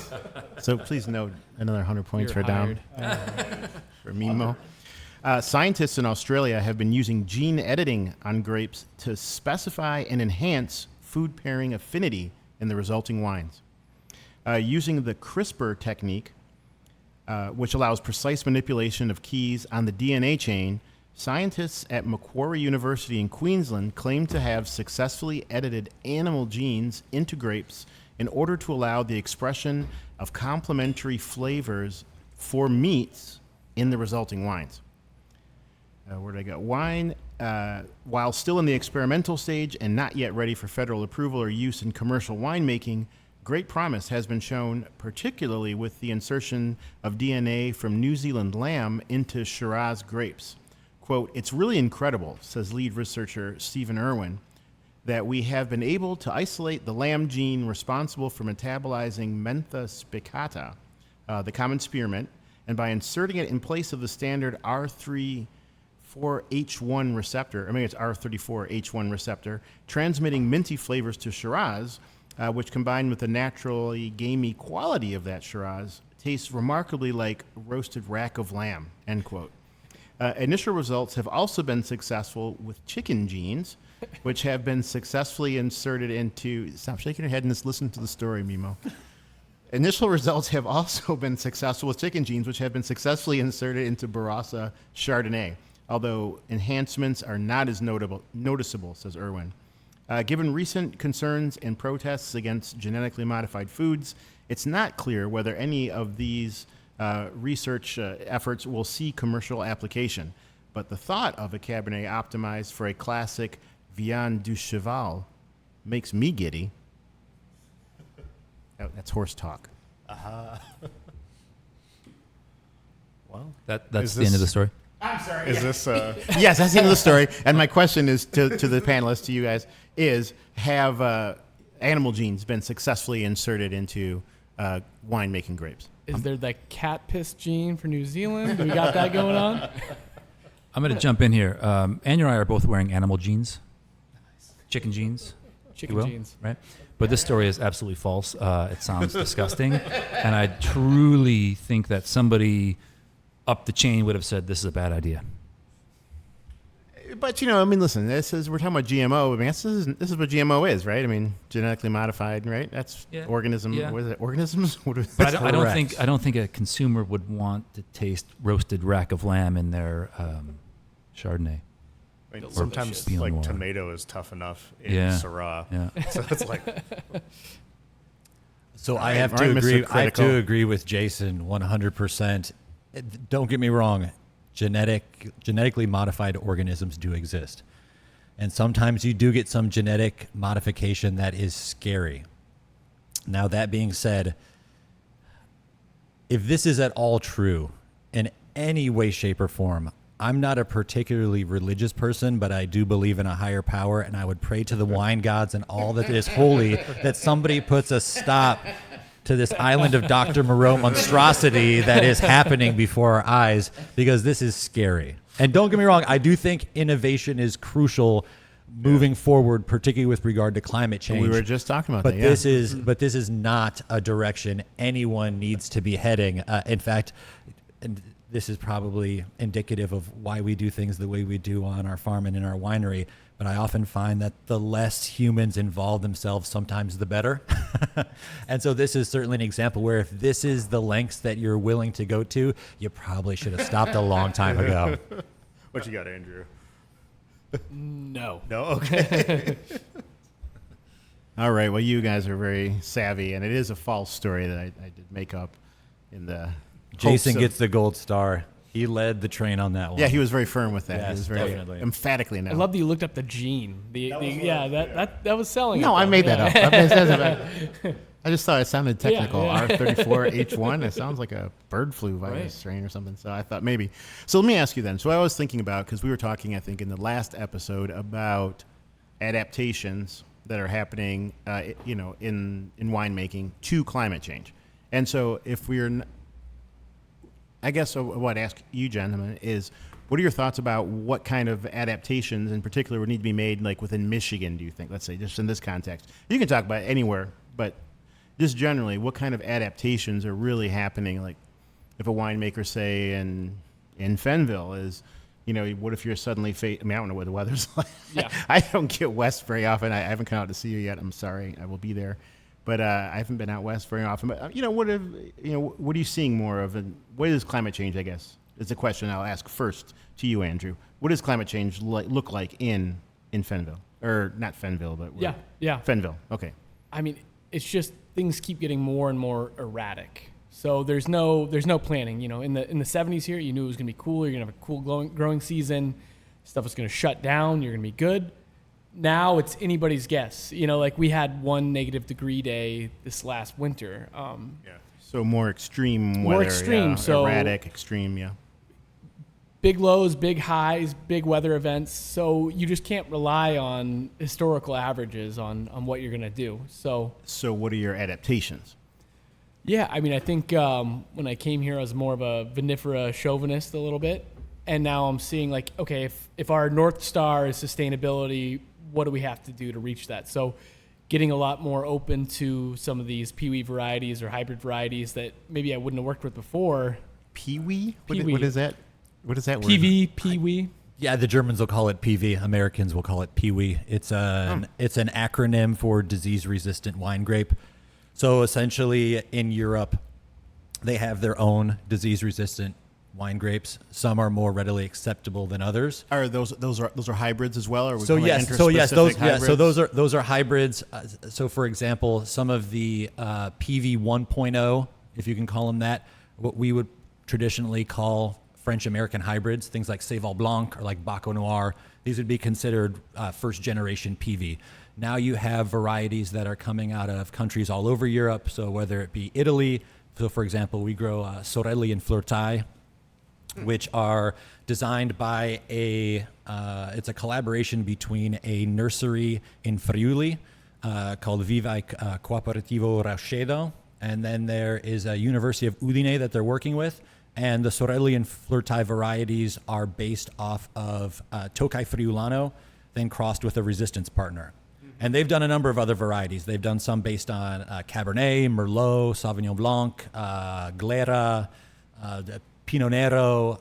So please note another 100 points You're for Dom. For Mimo. Scientists in Australia have been using gene editing on grapes to specify and enhance food pairing affinity in the resulting wines. Using the CRISPR technique, which allows precise manipulation of keys on the DNA chain, scientists at Macquarie University in Queensland claim to have successfully edited animal genes into grapes in order to allow the expression of complementary flavors for meats in the resulting wines. Where did I go? Wine, while still in the experimental stage and not yet ready for federal approval or use in commercial winemaking, great promise has been shown, particularly with the insertion of DNA from New Zealand lamb into Shiraz grapes. Quote, "It's really incredible," says lead researcher Stephen Irwin, "that we have been able to isolate the lamb gene responsible for metabolizing mentha spicata, the common spearmint, and by inserting it in place of the standard R34H1 receptor, it's R34H1 receptor, transmitting minty flavors to Shiraz, which combined with the naturally gamey quality of that Shiraz, tastes remarkably like roasted rack of lamb," end quote. Initial results have also been successful with chicken genes, which have been successfully inserted into... Stop shaking your head and just listen to the story, Mimo. Initial results have also been successful with chicken genes, which have been successfully inserted into Barossa Chardonnay, although enhancements are not as noticeable, says Irwin. Given recent concerns and protests against genetically modified foods, it's not clear whether any of these research efforts will see commercial application. But the thought of a Cabernet optimized for a classic Viande du Cheval makes me giddy. Oh, that's horse talk. Well, That's the end of the story. I'm sorry. is this Yes, that's the end of the story. And my question is to the panelists, to you guys, is have animal genes been successfully inserted into winemaking grapes? Is there the cat piss gene for New Zealand? Do we got that going on? I'm going to jump in here. Ann and I are both wearing animal jeans, chicken jeans, Chicken you will, genes. right? But this story is absolutely false. It sounds disgusting, and I truly think that somebody up the chain would have said this is a bad idea. But listen. We're talking about GMO. This is what GMO is, right? Genetically modified, right? That's organism. Yeah. What is it? Organisms. But I don't think a consumer would want to taste roasted rack of lamb in their Chardonnay. sometimes Pinot like Noir. tomato is tough enough in Yeah. Syrah. Yeah. So it's like So I right, have all to right, Mr. agree. I have to Critical. agree with Jason 100%. Don't get me wrong. Genetically modified organisms do exist, and sometimes you do get some genetic modification that is scary. Now, that being said, if this is at all true in any way, shape, or form, I'm not a particularly religious person, but I do believe in a higher power, and I would pray to the wine gods and all that is holy that somebody puts a stop to this island of Dr. Moreau monstrosity that is happening before our eyes, because this is scary. And don't get me wrong, I do think innovation is crucial moving forward, particularly with regard to climate change. We were just talking about But that. this is not a direction anyone needs to be heading. In fact, and this is probably indicative of why we do things the way we do on our farm and in our winery. But I often find that the less humans involve themselves, sometimes the better. And so this is certainly an example where if this is the lengths that you're willing to go to, you probably should have stopped a long time ago. what you got, Andrew? No. No, okay. All right. Well, you guys are very savvy, and it is a false story that I did make up in the Jason hopes of- gets the gold star. He led the train on that one. Yeah, he was very firm with that. Yes, he was very definitely. emphatically no. I love that you looked up the gene. That was selling. No, it, I though. made that Yeah. up. That says it. I just thought it sounded technical. Yeah. R34H1. It sounds like a bird flu virus strain or something. So I thought maybe. So let me ask you then. So I was thinking about, because we were talking, I think, in the last episode about adaptations that are happening, in winemaking to climate change. And so if we're, I guess what I'd ask you gentlemen is, what are your thoughts about what kind of adaptations in particular would need to be made, like within Michigan, do you think? Let's say, just in this context. You can talk about anywhere, but just generally, what kind of adaptations are really happening? Like, if a winemaker, say, in Fenville is, what if you're suddenly I don't know what the weather's like. Yeah. I don't get west very often. I haven't come out to see you yet. I'm sorry. I will be there. But I haven't been out west very often. But, what are you seeing more of? And what is climate change, I guess? Is the question I'll ask first to you, Andrew. What does climate change look like in Fenville? Or not Fenville, but Yeah. Fenville. Okay. I mean, it's just things keep getting more and more erratic. So there's no planning. In the 70s here, you knew it was gonna be cool. You're gonna have a cool growing season. Stuff was gonna shut down. You're gonna be good. Now it's anybody's guess. Like we had 1 negative degree day this last winter. So more extreme weather. More extreme. Yeah. So Erratic, extreme, yeah. big lows, big highs, big weather events. So you just can't rely on historical averages on what you're going to do. So what are your adaptations? yeah, I mean, I think when I came here, I was more of a vinifera chauvinist a little bit. And now I'm seeing like, okay, if our North Star is sustainability, what do we have to do to reach that? So getting a lot more open to some of these peewee varieties or hybrid varieties that maybe I wouldn't have worked with before. Peewee? Peewee. What is that? What is that word? Peewee. Yeah, the Germans will call it PV. Americans will call it peewee. It's an acronym for disease-resistant wine grape. So essentially, in Europe, they have their own disease-resistant wine grapes. Some are more readily acceptable than others. Are those are hybrids as well? Or So yes, those are hybrids. So for example, some of the PV 1.0, if you can call them that, what we would traditionally call French American hybrids, things like Saval Blanc or like Baco Noir, these would be considered first generation PV. Now you have varieties that are coming out of countries all over Europe. So whether it be Italy, so for example, we grow Sorelli and Flirtai, which are designed by it's a collaboration between a nursery in Friuli called Viva Cooperativo Rauscedo, and then there is a University of Udine that they're working with, and the Sorelli and Flirtai varieties are based off of Tokai Friulano, then crossed with a resistance partner. And they've done a number of other varieties. They've done some based on Cabernet, Merlot, Sauvignon Blanc, Glera, Pinot Nero,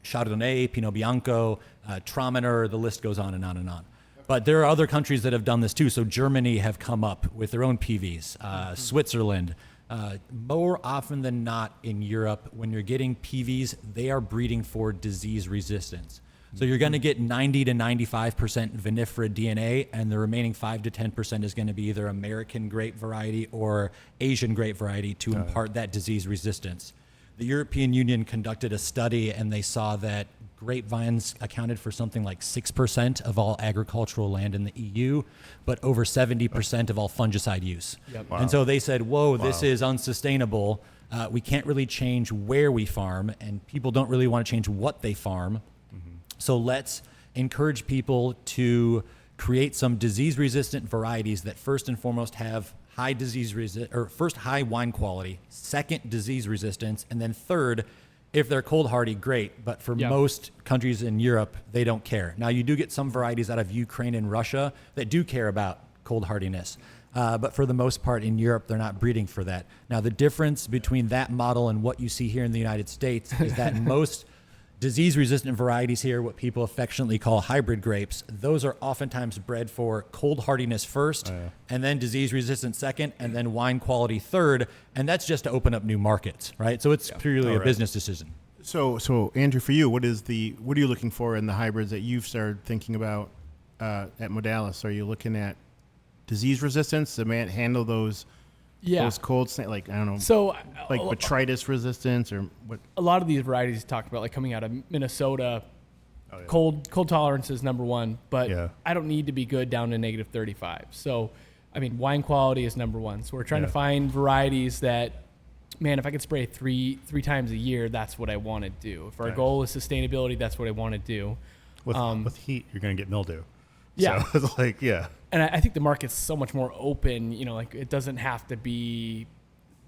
Chardonnay, Pinot Bianco, Traminer, the list goes on and on and on. But there are other countries that have done this too. So Germany have come up with their own PVs, Switzerland. More often than not in Europe, when you're getting PVs, they are breeding for disease resistance. So you're going to get 90 to 95% vinifera DNA, and the remaining 5 to 10% is going to be either American grape variety or Asian grape variety to impart that disease resistance. The European Union conducted a study, and they saw that grapevines accounted for something like 6% of all agricultural land in the EU, but over 70% of all fungicide use. Yep. Wow. And so they said, whoa, this is unsustainable. We can't really change where we farm, and people don't really want to change what they farm. So let's encourage people to create some disease-resistant varieties that first and foremost have high first high wine quality, second disease resistance, and then third, if they're cold hardy, great. But for most countries in Europe, they don't care. Now you do get some varieties out of Ukraine and Russia that do care about cold hardiness. But for the most part in Europe, they're not breeding for that. Now the difference between that model and what you see here in the United States is that most disease-resistant varieties here, what people affectionately call hybrid grapes, those are oftentimes bred for cold hardiness first, and then disease-resistant second, and then wine quality third, and that's just to open up new markets, right? So it's purely a business decision. So Andrew, for you, what are you looking for in the hybrids that you've started thinking about at Modalis? Are you looking at disease resistance to handle those cold, like, I don't know, So like botrytis resistance or what? a lot of these varieties talked about, like coming out of Minnesota, cold tolerance is number one, but I don't need to be good down to negative 35. So I mean, wine quality is number one. So we're trying to find varieties that, man, if I could spray three times a year, that's what I want to do. If our goal is sustainability, that's what I want to do. With heat, you're going to get mildew. Yeah. So it's like, And I think the market's so much more open, you know, like it doesn't have to be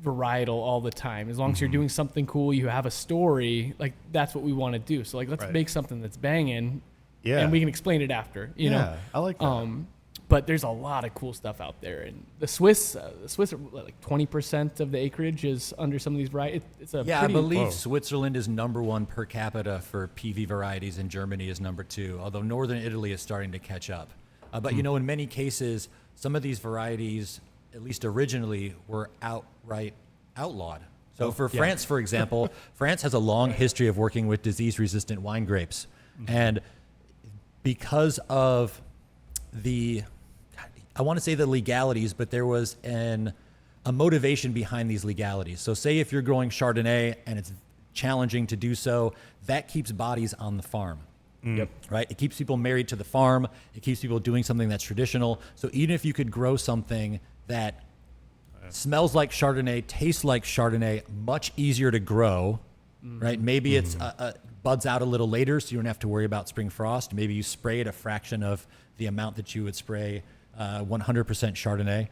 varietal all the time. As long as you're doing something cool, you have a story, like that's what we want to do. So like, let's make something that's banging and we can explain it after, you know? I like that. But there's a lot of cool stuff out there. And the Swiss are like 20% of the acreage is under some of these varieties. It's a I believe Switzerland is number one per capita for PV varieties, and Germany is number two, although Northern Italy is starting to catch up. But, you know, in many cases, some of these varieties, at least originally, were outright outlawed. So for France, for example, France has a long history of working with disease-resistant wine grapes. And because of I want to say the legalities, but there was a motivation behind these legalities. So say if you're growing Chardonnay and it's challenging to do so, that keeps bodies on the farm. Right? It keeps people married to the farm. It keeps people doing something that's traditional. So even if you could grow something that smells like Chardonnay, tastes like Chardonnay, much easier to grow, right? Maybe it's buds out a little later, so you don't have to worry about spring frost. Maybe you spray it a fraction of the amount that you would spray 100% Chardonnay.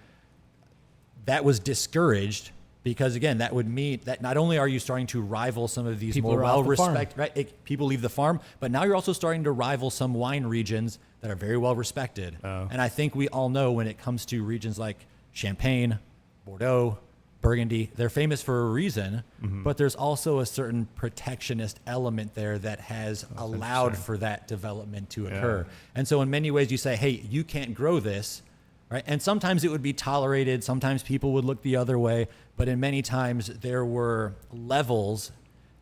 That was discouraged because, again, that would mean that not only are you starting to rival some of these People more are off the farm. well-respected, right? People leave the farm, but now you're also starting to rival some wine regions that are very well-respected. And I think we all know when it comes to regions like Champagne, Bordeaux, Burgundy, they're famous for a reason, but there's also a certain protectionist element there that has allowed for that development to occur. And so in many ways you say, hey, you can't grow this, right? And sometimes it would be tolerated. Sometimes people would look the other way. But in many times there were levels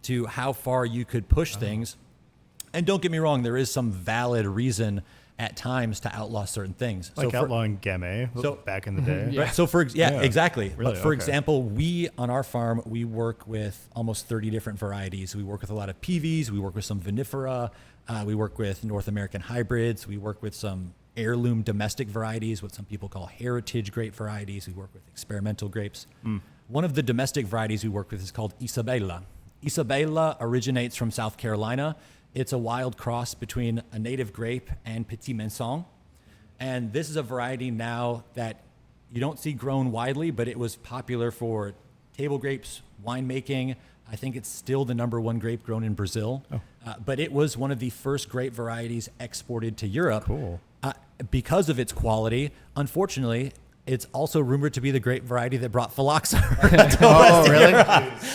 to how far you could push things. And don't get me wrong, there is some valid reason at times to outlaw certain things. Like outlawing Gamay back in the day. Right. So exactly. Really? But for example, we on our farm, we work with almost 30 different varieties. We work with a lot of PVs. We work with some vinifera. We work with North American hybrids. We work with some heirloom domestic varieties, what some people call heritage grape varieties. We work with experimental grapes. One of the domestic varieties we work with is called Isabella. Isabella originates from South Carolina. It's a wild cross between a native grape and Petit Menson. And this is a variety now that you don't see grown widely, but it was popular for table grapes, winemaking. I think it's still the number one grape grown in Brazil. But it was one of the first grape varieties exported to Europe. Cool. Because of its quality. Unfortunately, it's also rumored to be the grape variety that brought phylloxera. Oh, really?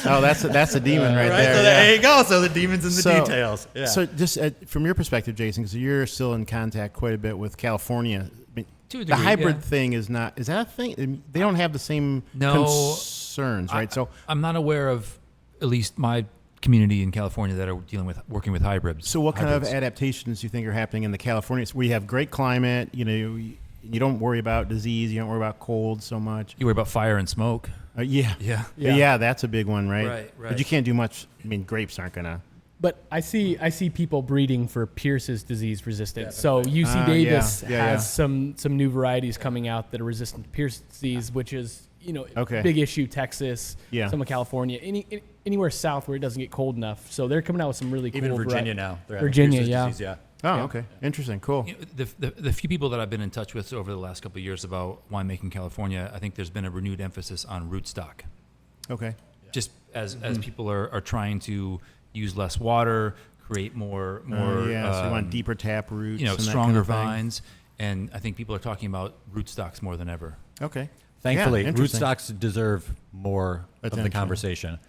Oh, that's a demon right there. So there you go. So the demon's in the details. Yeah. So just from your perspective, Jason, because you're still in contact quite a bit with California, I mean, To a the degree, hybrid thing is that a thing? I mean, they don't have the same concerns, right? I'm not aware of at least my community in California that are working with hybrids. So what kind of adaptations do you think are happening in the California? We have great climate, you don't worry about disease, you don't worry about cold so much. You worry about fire and smoke. Yeah, that's a big one, right? Right. But you can't do much. I mean, grapes aren't gonna. But I see people breeding for Pierce's disease resistance. So UC Davis has some new varieties coming out that are resistant to Pierce's disease, which is big issue. Texas, some of California, anywhere south where it doesn't get cold enough. So they're coming out with some really cool. Even Virginia now. Virginia, disease, Oh, okay. Interesting. Cool. The few people that I've been in touch with over the last couple of years about winemaking in California, I think there's been a renewed emphasis on rootstock. Okay. Just as people are trying to use less water, create more. So you want deeper tap roots. And stronger that kind of vines, and I think people are talking about rootstocks more than ever. Okay. Thankfully, interesting. rootstocks deserve more of the conversation.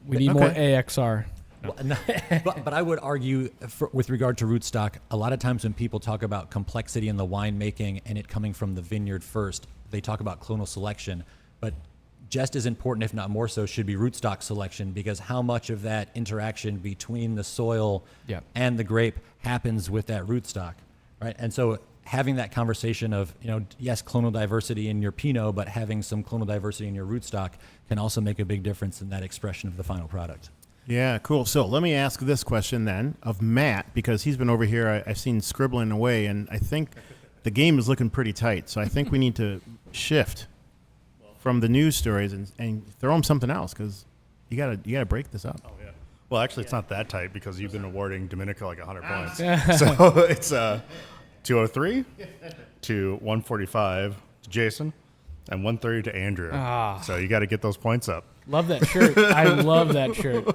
We need more AXR. But I would argue, with regard to rootstock, a lot of times when people talk about complexity in the winemaking and it coming from the vineyard first, they talk about clonal selection. But just as important, if not more so, should be rootstock selection, because how much of that interaction between the soil and the grape happens with that rootstock, right? And so having that conversation of, yes, clonal diversity in your Pinot, but having some clonal diversity in your rootstock can also make a big difference in that expression of the final product. Yeah, cool. So let me ask this question then of Matt, because he's been over here, I've seen scribbling away, and I think the game is looking pretty tight. So I think we need to shift from the news stories and throw them something else because you gotta break this up. Oh, yeah. Well, actually, it's not that tight because you've been awarding Domenico like 100 points. So it's 203 to 145 to Jason and 130 to Andrew. So you got to get those points up. Love that shirt. I love that shirt.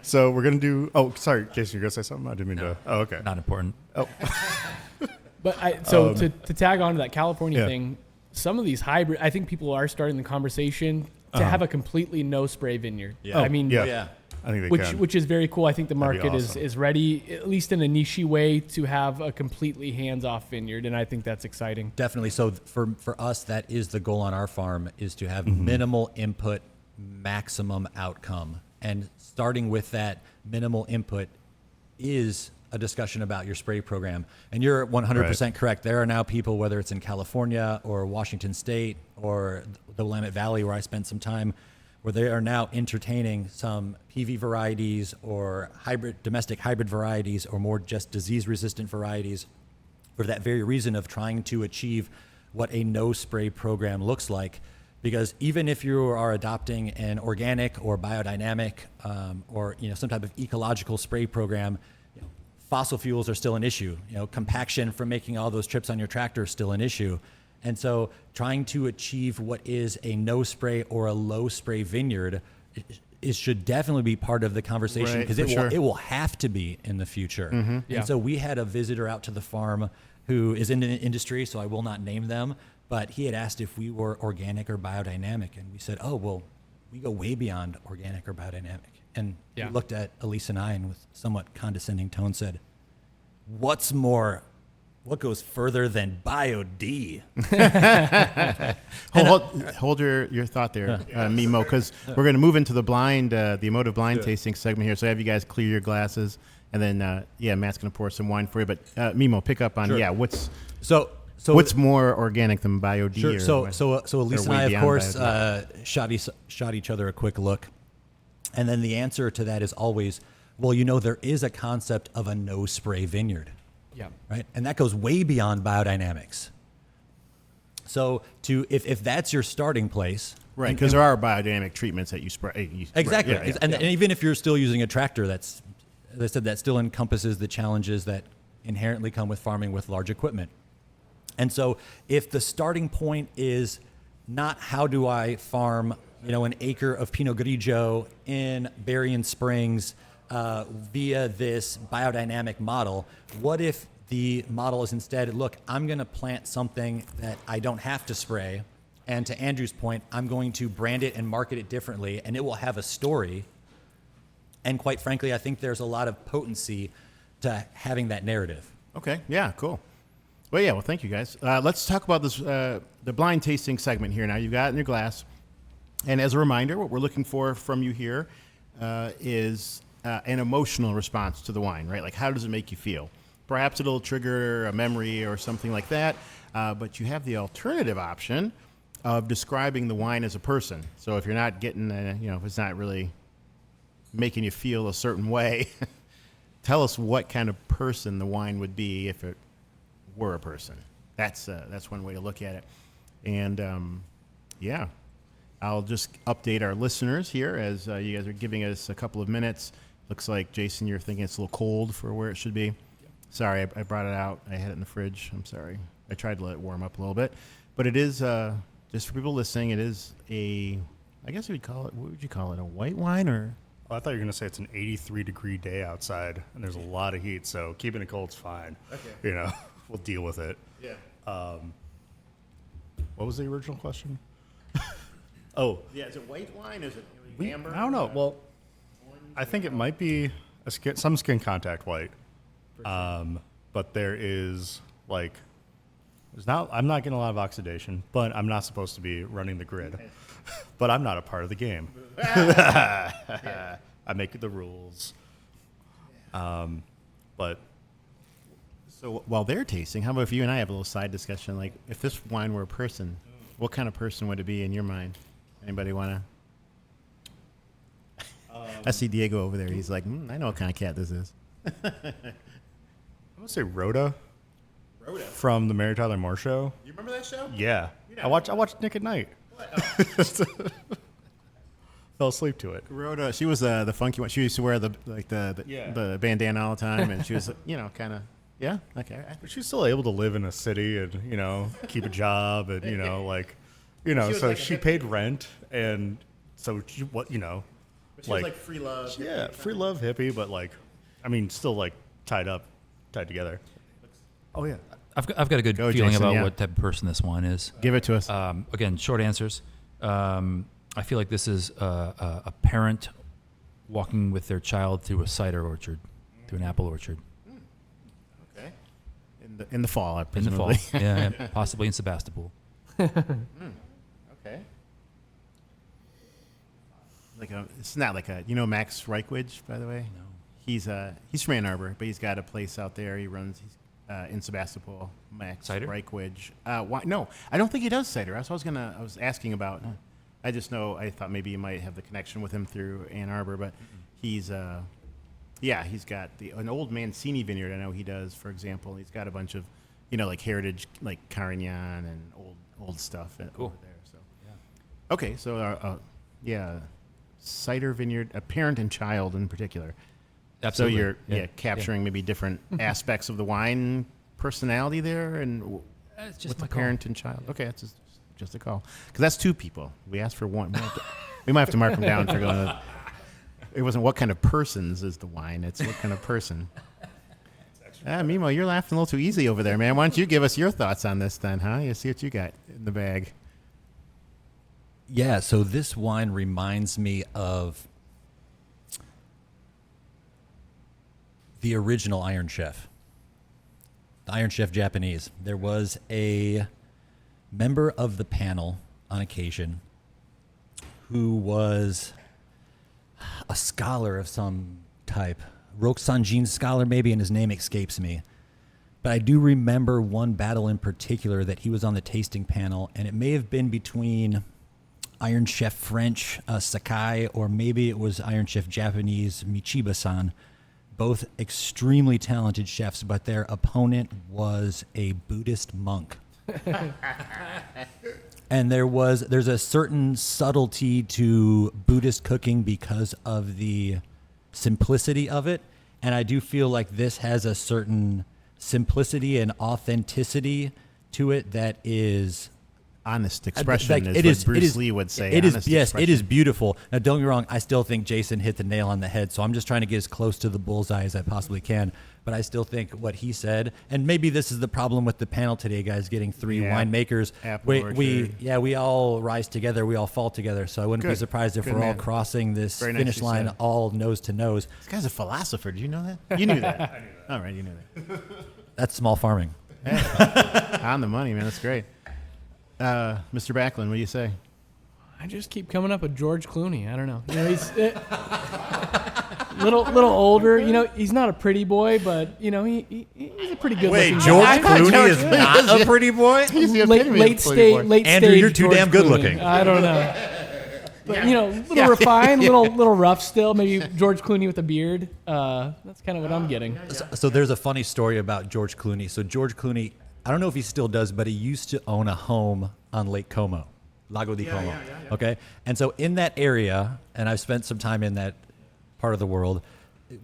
So we're going to do – oh, sorry, Jason, you're going to say something? I didn't mean to – oh, okay. Not important. Oh. But to tag on to that California thing, some of these hybrid, I think people are starting the conversation to have a completely no spray vineyard. Yeah. I mean, Yeah. I think they can. which is very cool. I think the That'd be market awesome. is ready, at least in a niche way, to have a completely hands-off vineyard, and I think that's exciting. Definitely. So for us, that is the goal on our farm, is to have minimal input, maximum outcome. And starting with that minimal input is a discussion about your spray program. And you're 100% correct. There are now people, whether it's in California or Washington State or the Willamette Valley, where I spent some time, where they are now entertaining some PV varieties or domestic hybrid varieties or more just disease-resistant varieties for that very reason of trying to achieve what a no-spray program looks like. Because even if you are adopting an organic or biodynamic or some type of ecological spray program, fossil fuels are still an issue. Compaction from making all those trips on your tractor is still an issue. And so trying to achieve what is a no spray or a low spray vineyard should definitely be part of the conversation, because it will have to be in the future. Yeah. And so we had a visitor out to the farm who is in the industry, so I will not name them, but he had asked if we were organic or biodynamic. And we said, oh, well, we go way beyond organic or biodynamic. And he looked at Elise and I and with somewhat condescending tone said, what goes further than Bio-D? Hold your thought there, Mimo, because we're going to move into the emotive blind tasting segment here. So have you guys clear your glasses, and then Matt's going to pour some wine for you. But Mimo, pick up on what's more organic than Bio-D? Sure. So Elise and I, of course, shot each other a quick look, and then the answer to that is always, well, there is a concept of a no spray vineyard. Yeah. Right. And that goes way beyond biodynamics. So if that's your starting place. Right. Because there are biodynamic treatments that you spray. Exactly. Right, and even if you're still using a tractor, as I said, that still encompasses the challenges that inherently come with farming with large equipment. And so if the starting point is not how do I farm, an acre of Pinot Grigio in Berrien Springs via this biodynamic model, what if the model is instead, look, I'm going to plant something that I don't have to spray, and to Andrew's point, I'm going to brand it and market it differently, and it will have a story. And quite frankly, I think there's a lot of potency to having that narrative. Okay. Yeah. Cool. Well, thank you guys. Let's talk about this the blind tasting segment here. Now you've got it in your glass, and as a reminder, what we're looking for from you here is an emotional response to the wine, right? Like, how does it make you feel? Perhaps it'll trigger a memory or something like that, but you have the alternative option of describing the wine as a person. So if you're not getting, if it's not really making you feel a certain way, tell us what kind of person the wine would be if it were a person. That's one way to look at it. And I'll just update our listeners here as you guys are giving us a couple of minutes. Looks like, Jason, you're thinking it's a little cold for where it should be. Sorry, I brought it out. I had it in the fridge. I'm sorry. I tried to let it warm up a little bit. But it is, just for people listening, it is I guess what would you call it, a white wine or? Oh, I thought you were going to say it's an 83-degree day outside, and there's a lot of heat, so keeping it cold's fine. Okay. We'll deal with it. Yeah. What was the original question? Yeah, is it white wine? Is it amber? I don't know. Well, I think it might be some skin contact white. But there is I'm not getting a lot of oxidation, but I'm not supposed to be running the grid. But I'm not a part of the game. I make the rules. But so while they're tasting, how about if you and I have a little side discussion? Like, if this wine were a person, what kind of person would it be in your mind? Anybody want to? I see Diego over there. He's like, I know what kind of cat this is. I'm gonna say Rhoda. from the Mary Tyler Moore Show. You remember that show? Yeah, I watched Nick at Night. Fell asleep to it. Rhoda, she was the funky one. She used to wear the Yeah. the bandana all the time, and she was kind of okay. But she's still able to live in a city and keep a job and so she paid rent and so she But she was like free love. yeah, free love hippie, but still tied together. Oh yeah. I've got a good Go, feeling Jason, about yeah. what type of person this wine is. Give it to us. Again, short answers. I feel like this is a parent walking with their child through a cider orchard, through an apple orchard. Okay. In the fall, I In the fall. presumably. Yeah, possibly in Sebastopol. Okay. It's not like Max Reichwich, by the way. No. He's from Ann Arbor, but he's got a place out there. He's in Sebastopol. Max Cider? Reichwich. Why? No, I don't think he does cider. That's what I was asking about. I just know. I thought maybe you might have the connection with him through Ann Arbor, but he's got an old Mancini vineyard. I know he does, for example. He's got a bunch of heritage, like Carignan and old stuff over there. So okay, so cider vineyard, a parent and child in particular. Absolutely. So you're capturing maybe different aspects of the wine personality there, and It's just with my the call. parent and child. Okay, that's just a call because that's two people. We asked for one. We might have to mark them down for going. It wasn't what kind of persons is the wine. It's what kind of person. Mimo, you're laughing a little too easy over there, man. Why don't you give us your thoughts on this then, huh? You see what you got in the bag. Yeah, so this wine reminds me of the original Iron Chef. The Iron Chef Japanese. There was a member of the panel on occasion who was a scholar of some type. Rokusanjin scholar maybe, and his name escapes me. But I do remember one battle in particular that he was on the tasting panel, and it may have been between Iron Chef French Sakai, or maybe it was Iron Chef Japanese Michiba-san. Both extremely talented chefs, but their opponent was a Buddhist monk. And there's a certain subtlety to Buddhist cooking because of the simplicity of it. And I do feel like this has a certain simplicity and authenticity to it that is Honest expression like, is what Bruce Lee would say. It is, honest yes, expression. it is beautiful. Now, don't get me wrong. I still think Jason hit the nail on the head. So I'm just trying to get as close to the bullseye as I possibly can. But I still think what he said, and maybe this is the problem with the panel today, guys, getting three Yeah. winemakers. Apple orchard. We all rise together. We all fall together. So I wouldn't be Good. surprised if Good we're all man. crossing this Very finish nicely line said. all nose to nose. This guy's a philosopher. Did you know that? You knew that. I knew that. All right, you knew that. That's small farming. On the money, man. That's great. Mr. Backlin, what do you say? I just keep coming up with George Clooney. I don't know. He's little older. He's not a pretty boy, but he's a pretty good. looking guy. Clooney is not a pretty boy? He's the late, epitome of late a pretty stage, boy. late Andrew, stage you're too George damn good Clooney. looking. I don't know. But little refined, little rough still. Maybe George Clooney with a beard. That's kind of what I'm getting. So there's a funny story about George Clooney. So George Clooney, I don't know if he still does, but he used to own a home on Lake Como, Lago di Como. Okay, and so in that area, and I've spent some time in that part of the world.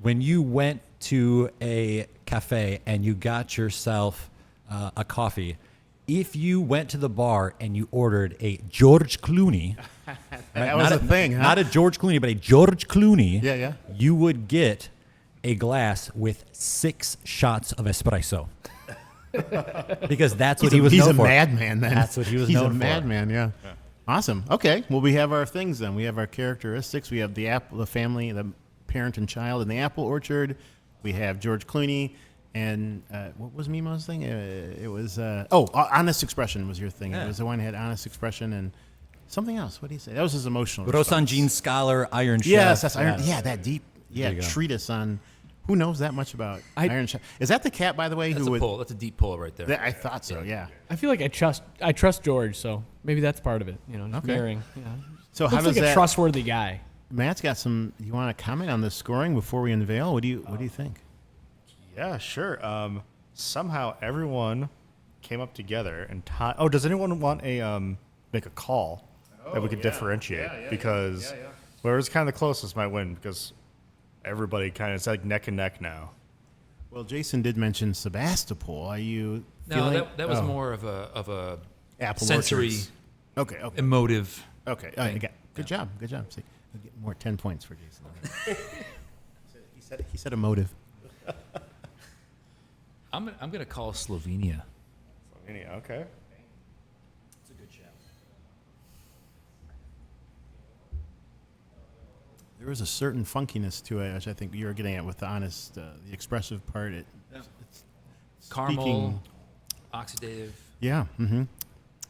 When you went to a cafe and you got yourself a coffee, if you went to the bar and you ordered a George Clooney, That was a thing, huh? not a George Clooney, but a George Clooney, Yeah. you would get a glass with 6 shots of espresso. Because that's what he was He's known a for. madman, then. That's what he was He's known a for. madman, yeah. Awesome. Okay. Well, we have our things then. We have our characteristics. We have the apple, the family, the parent and child in the apple orchard. We have George Clooney. And what was Mimo's thing? It was, honest expression was your thing. Yeah. It was the one that had honest expression and something else. What did he say? That was his emotional response. Rokusanjin scholar, Iron Chef. Yes, that's Iron. Yes. Yeah, that deep. Yeah, There you go. treatise on who knows that much about Iron Chef. Is that the cat, by the way? That's who a would? pull. That's a deep pull right there. I thought so. Yeah. I feel like I trust George, so maybe that's part of it. Just Okay. mirroring. So Looks how does like a that? trustworthy guy. Matt's got some. You want to comment on the scoring before we unveil? What do you think? Yeah, sure. somehow everyone came up together and oh, does anyone want a make a call that we could differentiate? Because whoever's kind of the closest might win, because everybody kind of, it's like neck and neck now. Well, Jason did mention Sebastopol. Are you No, feeling? that was more of a Apple sensory, orchards. Okay. emotive. Okay. All right, good job. Good job. See, I'll get more 10 points for Jason. he said emotive. I'm gonna call Slovenia. Slovenia, okay. It's a good shout. There was a certain funkiness to it, which I think you were getting at with the honest, the expressive part. It's Caramel, speaking- oxidative. Yeah. Mm-hmm.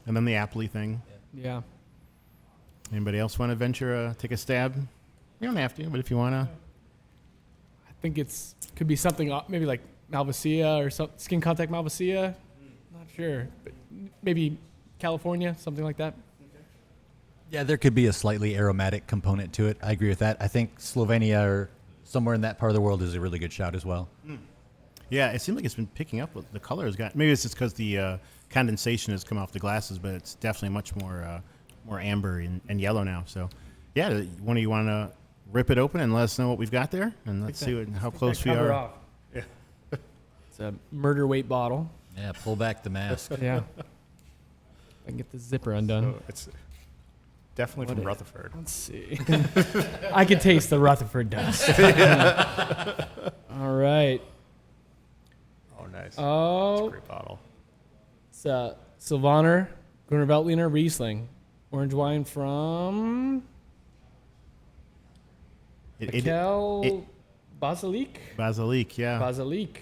And then the appley thing. Yeah. Anybody else want to venture, take a stab? You don't have to, but if you want to. I think could be something maybe like Malvasia or skin contact Malvasia. Not sure. But maybe California, something like that. Yeah, there could be a slightly aromatic component to it. I agree with that. I think Slovenia or somewhere in that part of the world is a really good shout as well. Yeah, it seems like it's been picking up. The color has got. Maybe it's just because the condensation has come off the glasses, but it's definitely much more amber and yellow now. So, yeah, one of you want to rip it open and let us know what we've got there, and let's see how close we Cover are. off. Yeah. It's a murder weight bottle. Yeah, pull back the mask. Yeah. I can get the zipper undone. So it's definitely from Rutherford. Let's see. I can taste the Rutherford dust. All right. Oh, nice. That's a Oh, great bottle. it's Sylvaner Gruner Veltliner Riesling. Orange wine from Mikel Basilique. Basilique, yeah. Basilique.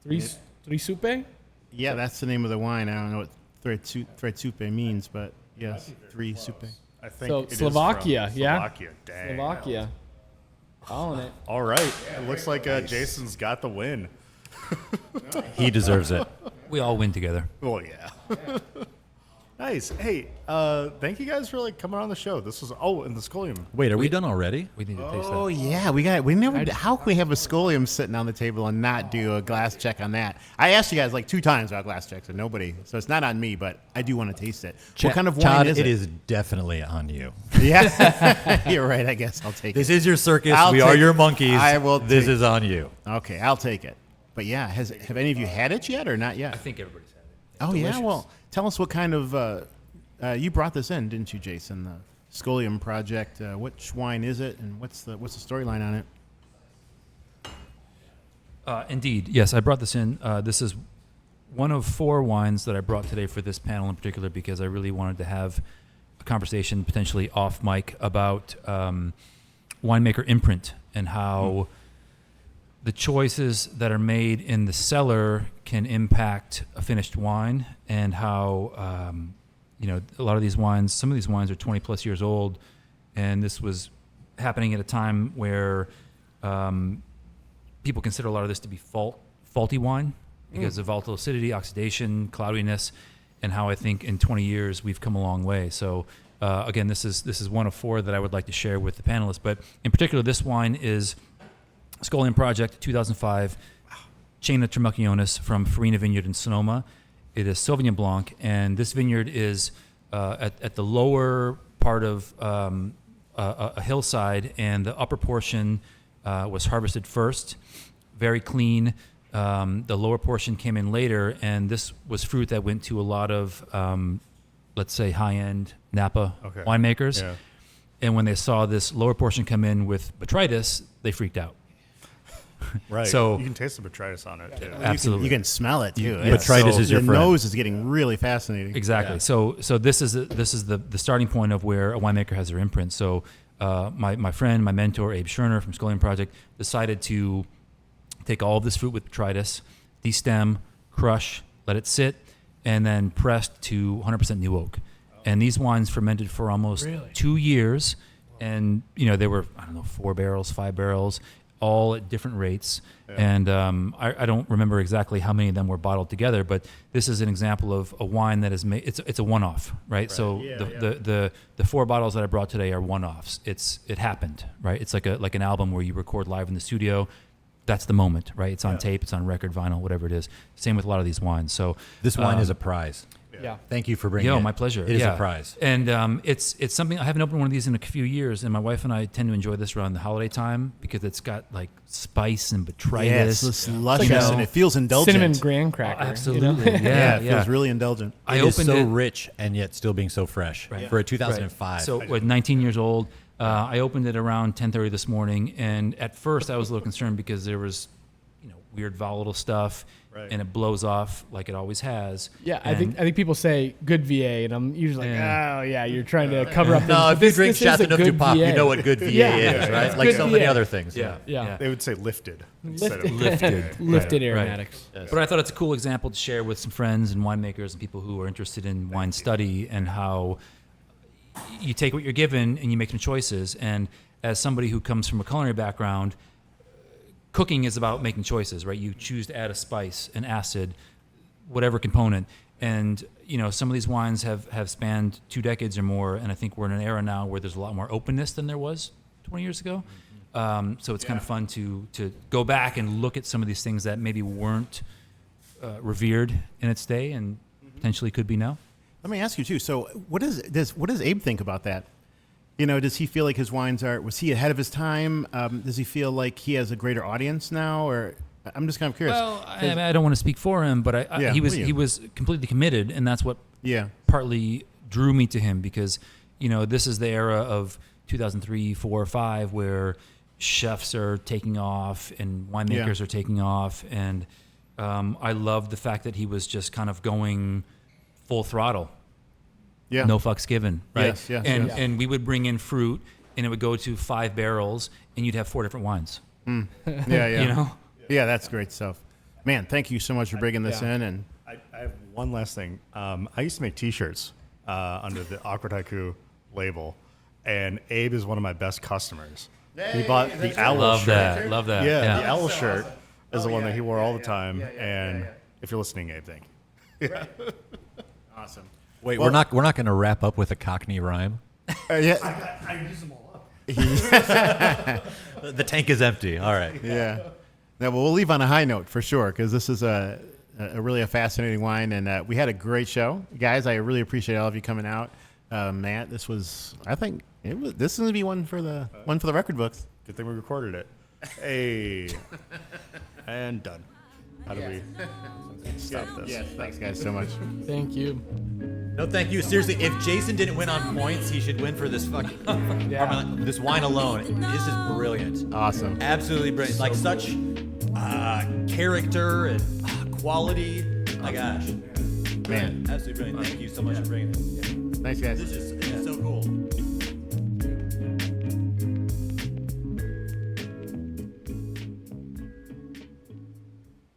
Three Soupe? Yeah, that's the name of the wine. I don't know what Tretsupe means, but yes, three soupe. I think So it is Slovakia, from yeah? Slovakia, dang. Slovakia. Calling it. All right. It looks like Jason's got the win. He deserves it. We all win together. Well, yeah. Nice. Hey, thank you guys for coming on the show. This was and the Scholium. Wait, are we done already? We need to taste Oh that. yeah, we never. How can we have a Scholium sitting on the table and not do a glass check on that? I asked you guys 2 times about glass checks and nobody. So it's not on me, but I do want to taste it. What kind of wine Chad, is it? It is definitely on you. Yeah, you're right. I guess I'll take This it. is your circus. I'll We are take- your monkeys. I will This take- is on you. Okay, I'll take it. But yeah, have any of you had it yet or not yet? I think everybody's had it. Oh delicious. yeah. Well, tell us what kind of. You brought this in, didn't you, Jason? The Scholium project. Which wine is it, and what's the storyline on it? Indeed, yes, I brought this in. This is one of 4 wines that I brought today for this panel in particular because I really wanted to have a conversation potentially off mic about winemaker imprint and how the choices that are made in the cellar can impact a finished wine, and how a lot of these wines, some of these wines are 20 plus years old, and this was happening at a time where people consider a lot of this to be faulty wine because of volatile acidity, oxidation, cloudiness, and how I think in 20 years we've come a long way. So again, this is one of 4 that I would like to share with the panelists. But in particular, this wine is Scholium Project 2005, Chain of Tremuccionis from Farina Vineyard in Sonoma. It is Sauvignon Blanc, and this vineyard is at the lower part of a hillside, and the upper portion was harvested first, very clean. The lower portion came in later, and this was fruit that went to a lot of, let's say, high-end Napa winemakers. Yeah. And when they saw this lower portion come in with botrytis, they freaked out. Right. So- you can taste the botrytis on it, too. Absolutely. You can smell it too. Botrytis is your the friend. nose is getting really fascinating. Exactly. So this is the starting point of where a winemaker has their imprint. So my friend, my mentor, Abe Scherner from Scholium Project, decided to take all of this fruit with botrytis, destem, crush, let it sit, and then pressed to 100% new oak. And these wines fermented for almost 2 years, and they were 4 barrels, 5 barrels, all at different rates. Yeah. And I don't remember exactly how many of them were bottled together, but this is an example of a wine that is made. It's a one-off, right? So the 4 bottles that I brought today are one-offs. It happened, right? It's like an album where you record live in the studio, that's the moment, right? It's on tape, it's on record, vinyl, whatever it is. Same with a lot of these wines. So This wine is a prize. Yeah. Thank you for bringing it. my pleasure. It is a prize. And it's something, I haven't opened one of these in a few years, and my wife and I tend to enjoy this around the holiday time because it's got like spice and botrytis. Yeah, it's luscious Like a and it feels indulgent. Cinnamon graham cracker. Absolutely. You know? Yeah, it feels really indulgent. I It is opened so it rich and yet still being so fresh for a 2005. So, 19 years old. I opened it around 10:30 this morning, and at first I was a little concerned because there was, weird volatile stuff, and it blows off like it always has. Yeah, And I think people say good VA, and I'm usually like, oh yeah, you're trying to cover up. no, if you drink Chateauneuf du Pape, you know what good VA Yeah. is, right? It's Like good so many VA. other things. Yeah. They would say lifted instead of Lifted aromatics. But I thought it's a cool example to share with some friends and winemakers and people who are interested in wine study, and how you take what you're given and you make some choices. And as somebody who comes from a culinary background, cooking is about making choices, right? You choose to add a spice, an acid, whatever component. And, some of these wines have spanned 2 decades or more. And I think we're in an era now where there's a lot more openness than there was 20 years ago. So it's kind of fun to go back and look at some of these things that maybe weren't revered in its day and potentially could be now. Let me ask you too. So, what does Abe think about that? Does he feel like his wines was he ahead of his time? Does he feel like he has a greater audience now, or I'm just kind of curious. Well, I don't want to speak for him, but he was completely committed, and that's what partly drew me to him, because this is the era of 2003, 4, 5 where chefs are taking off and winemakers are taking off, and I love the fact that he was just kind of going full throttle. Yeah. No fucks given, right? Yes, and we would bring in fruit, and it would go to 5 barrels, and you'd have 4 different wines. Yeah. Yeah, that's great stuff. Man, thank you so much for bringing this in. And I have one last thing. I used to make T-shirts under the Aqua Taiku label, and Abe is one of my best customers. He bought the owl Love shirt. that. Yeah, the owl shirt is the one that he wore all the time. And if you're listening, Abe, thank you. awesome. Wait, we're not going to wrap up with a Cockney rhyme. I use them all up. The tank is empty. All right. Yeah. Now, we'll leave on a high note for sure, because this is a really fascinating wine, and we had a great show, guys. I really appreciate all of you coming out. Matt, this was, I think, this is going to be one for the record books. Good thing we recorded it. Hey, and done. How do we stop this? Yes, thanks, guys, so much. Thank you. No, thank you. Seriously, if Jason didn't win on points, he should win for this fucking this wine alone. This is brilliant. Awesome. Absolutely brilliant. Like such character and quality. My gosh. Man. Absolutely brilliant. Thank you so much for bringing this. Thanks, guys. This is so cool.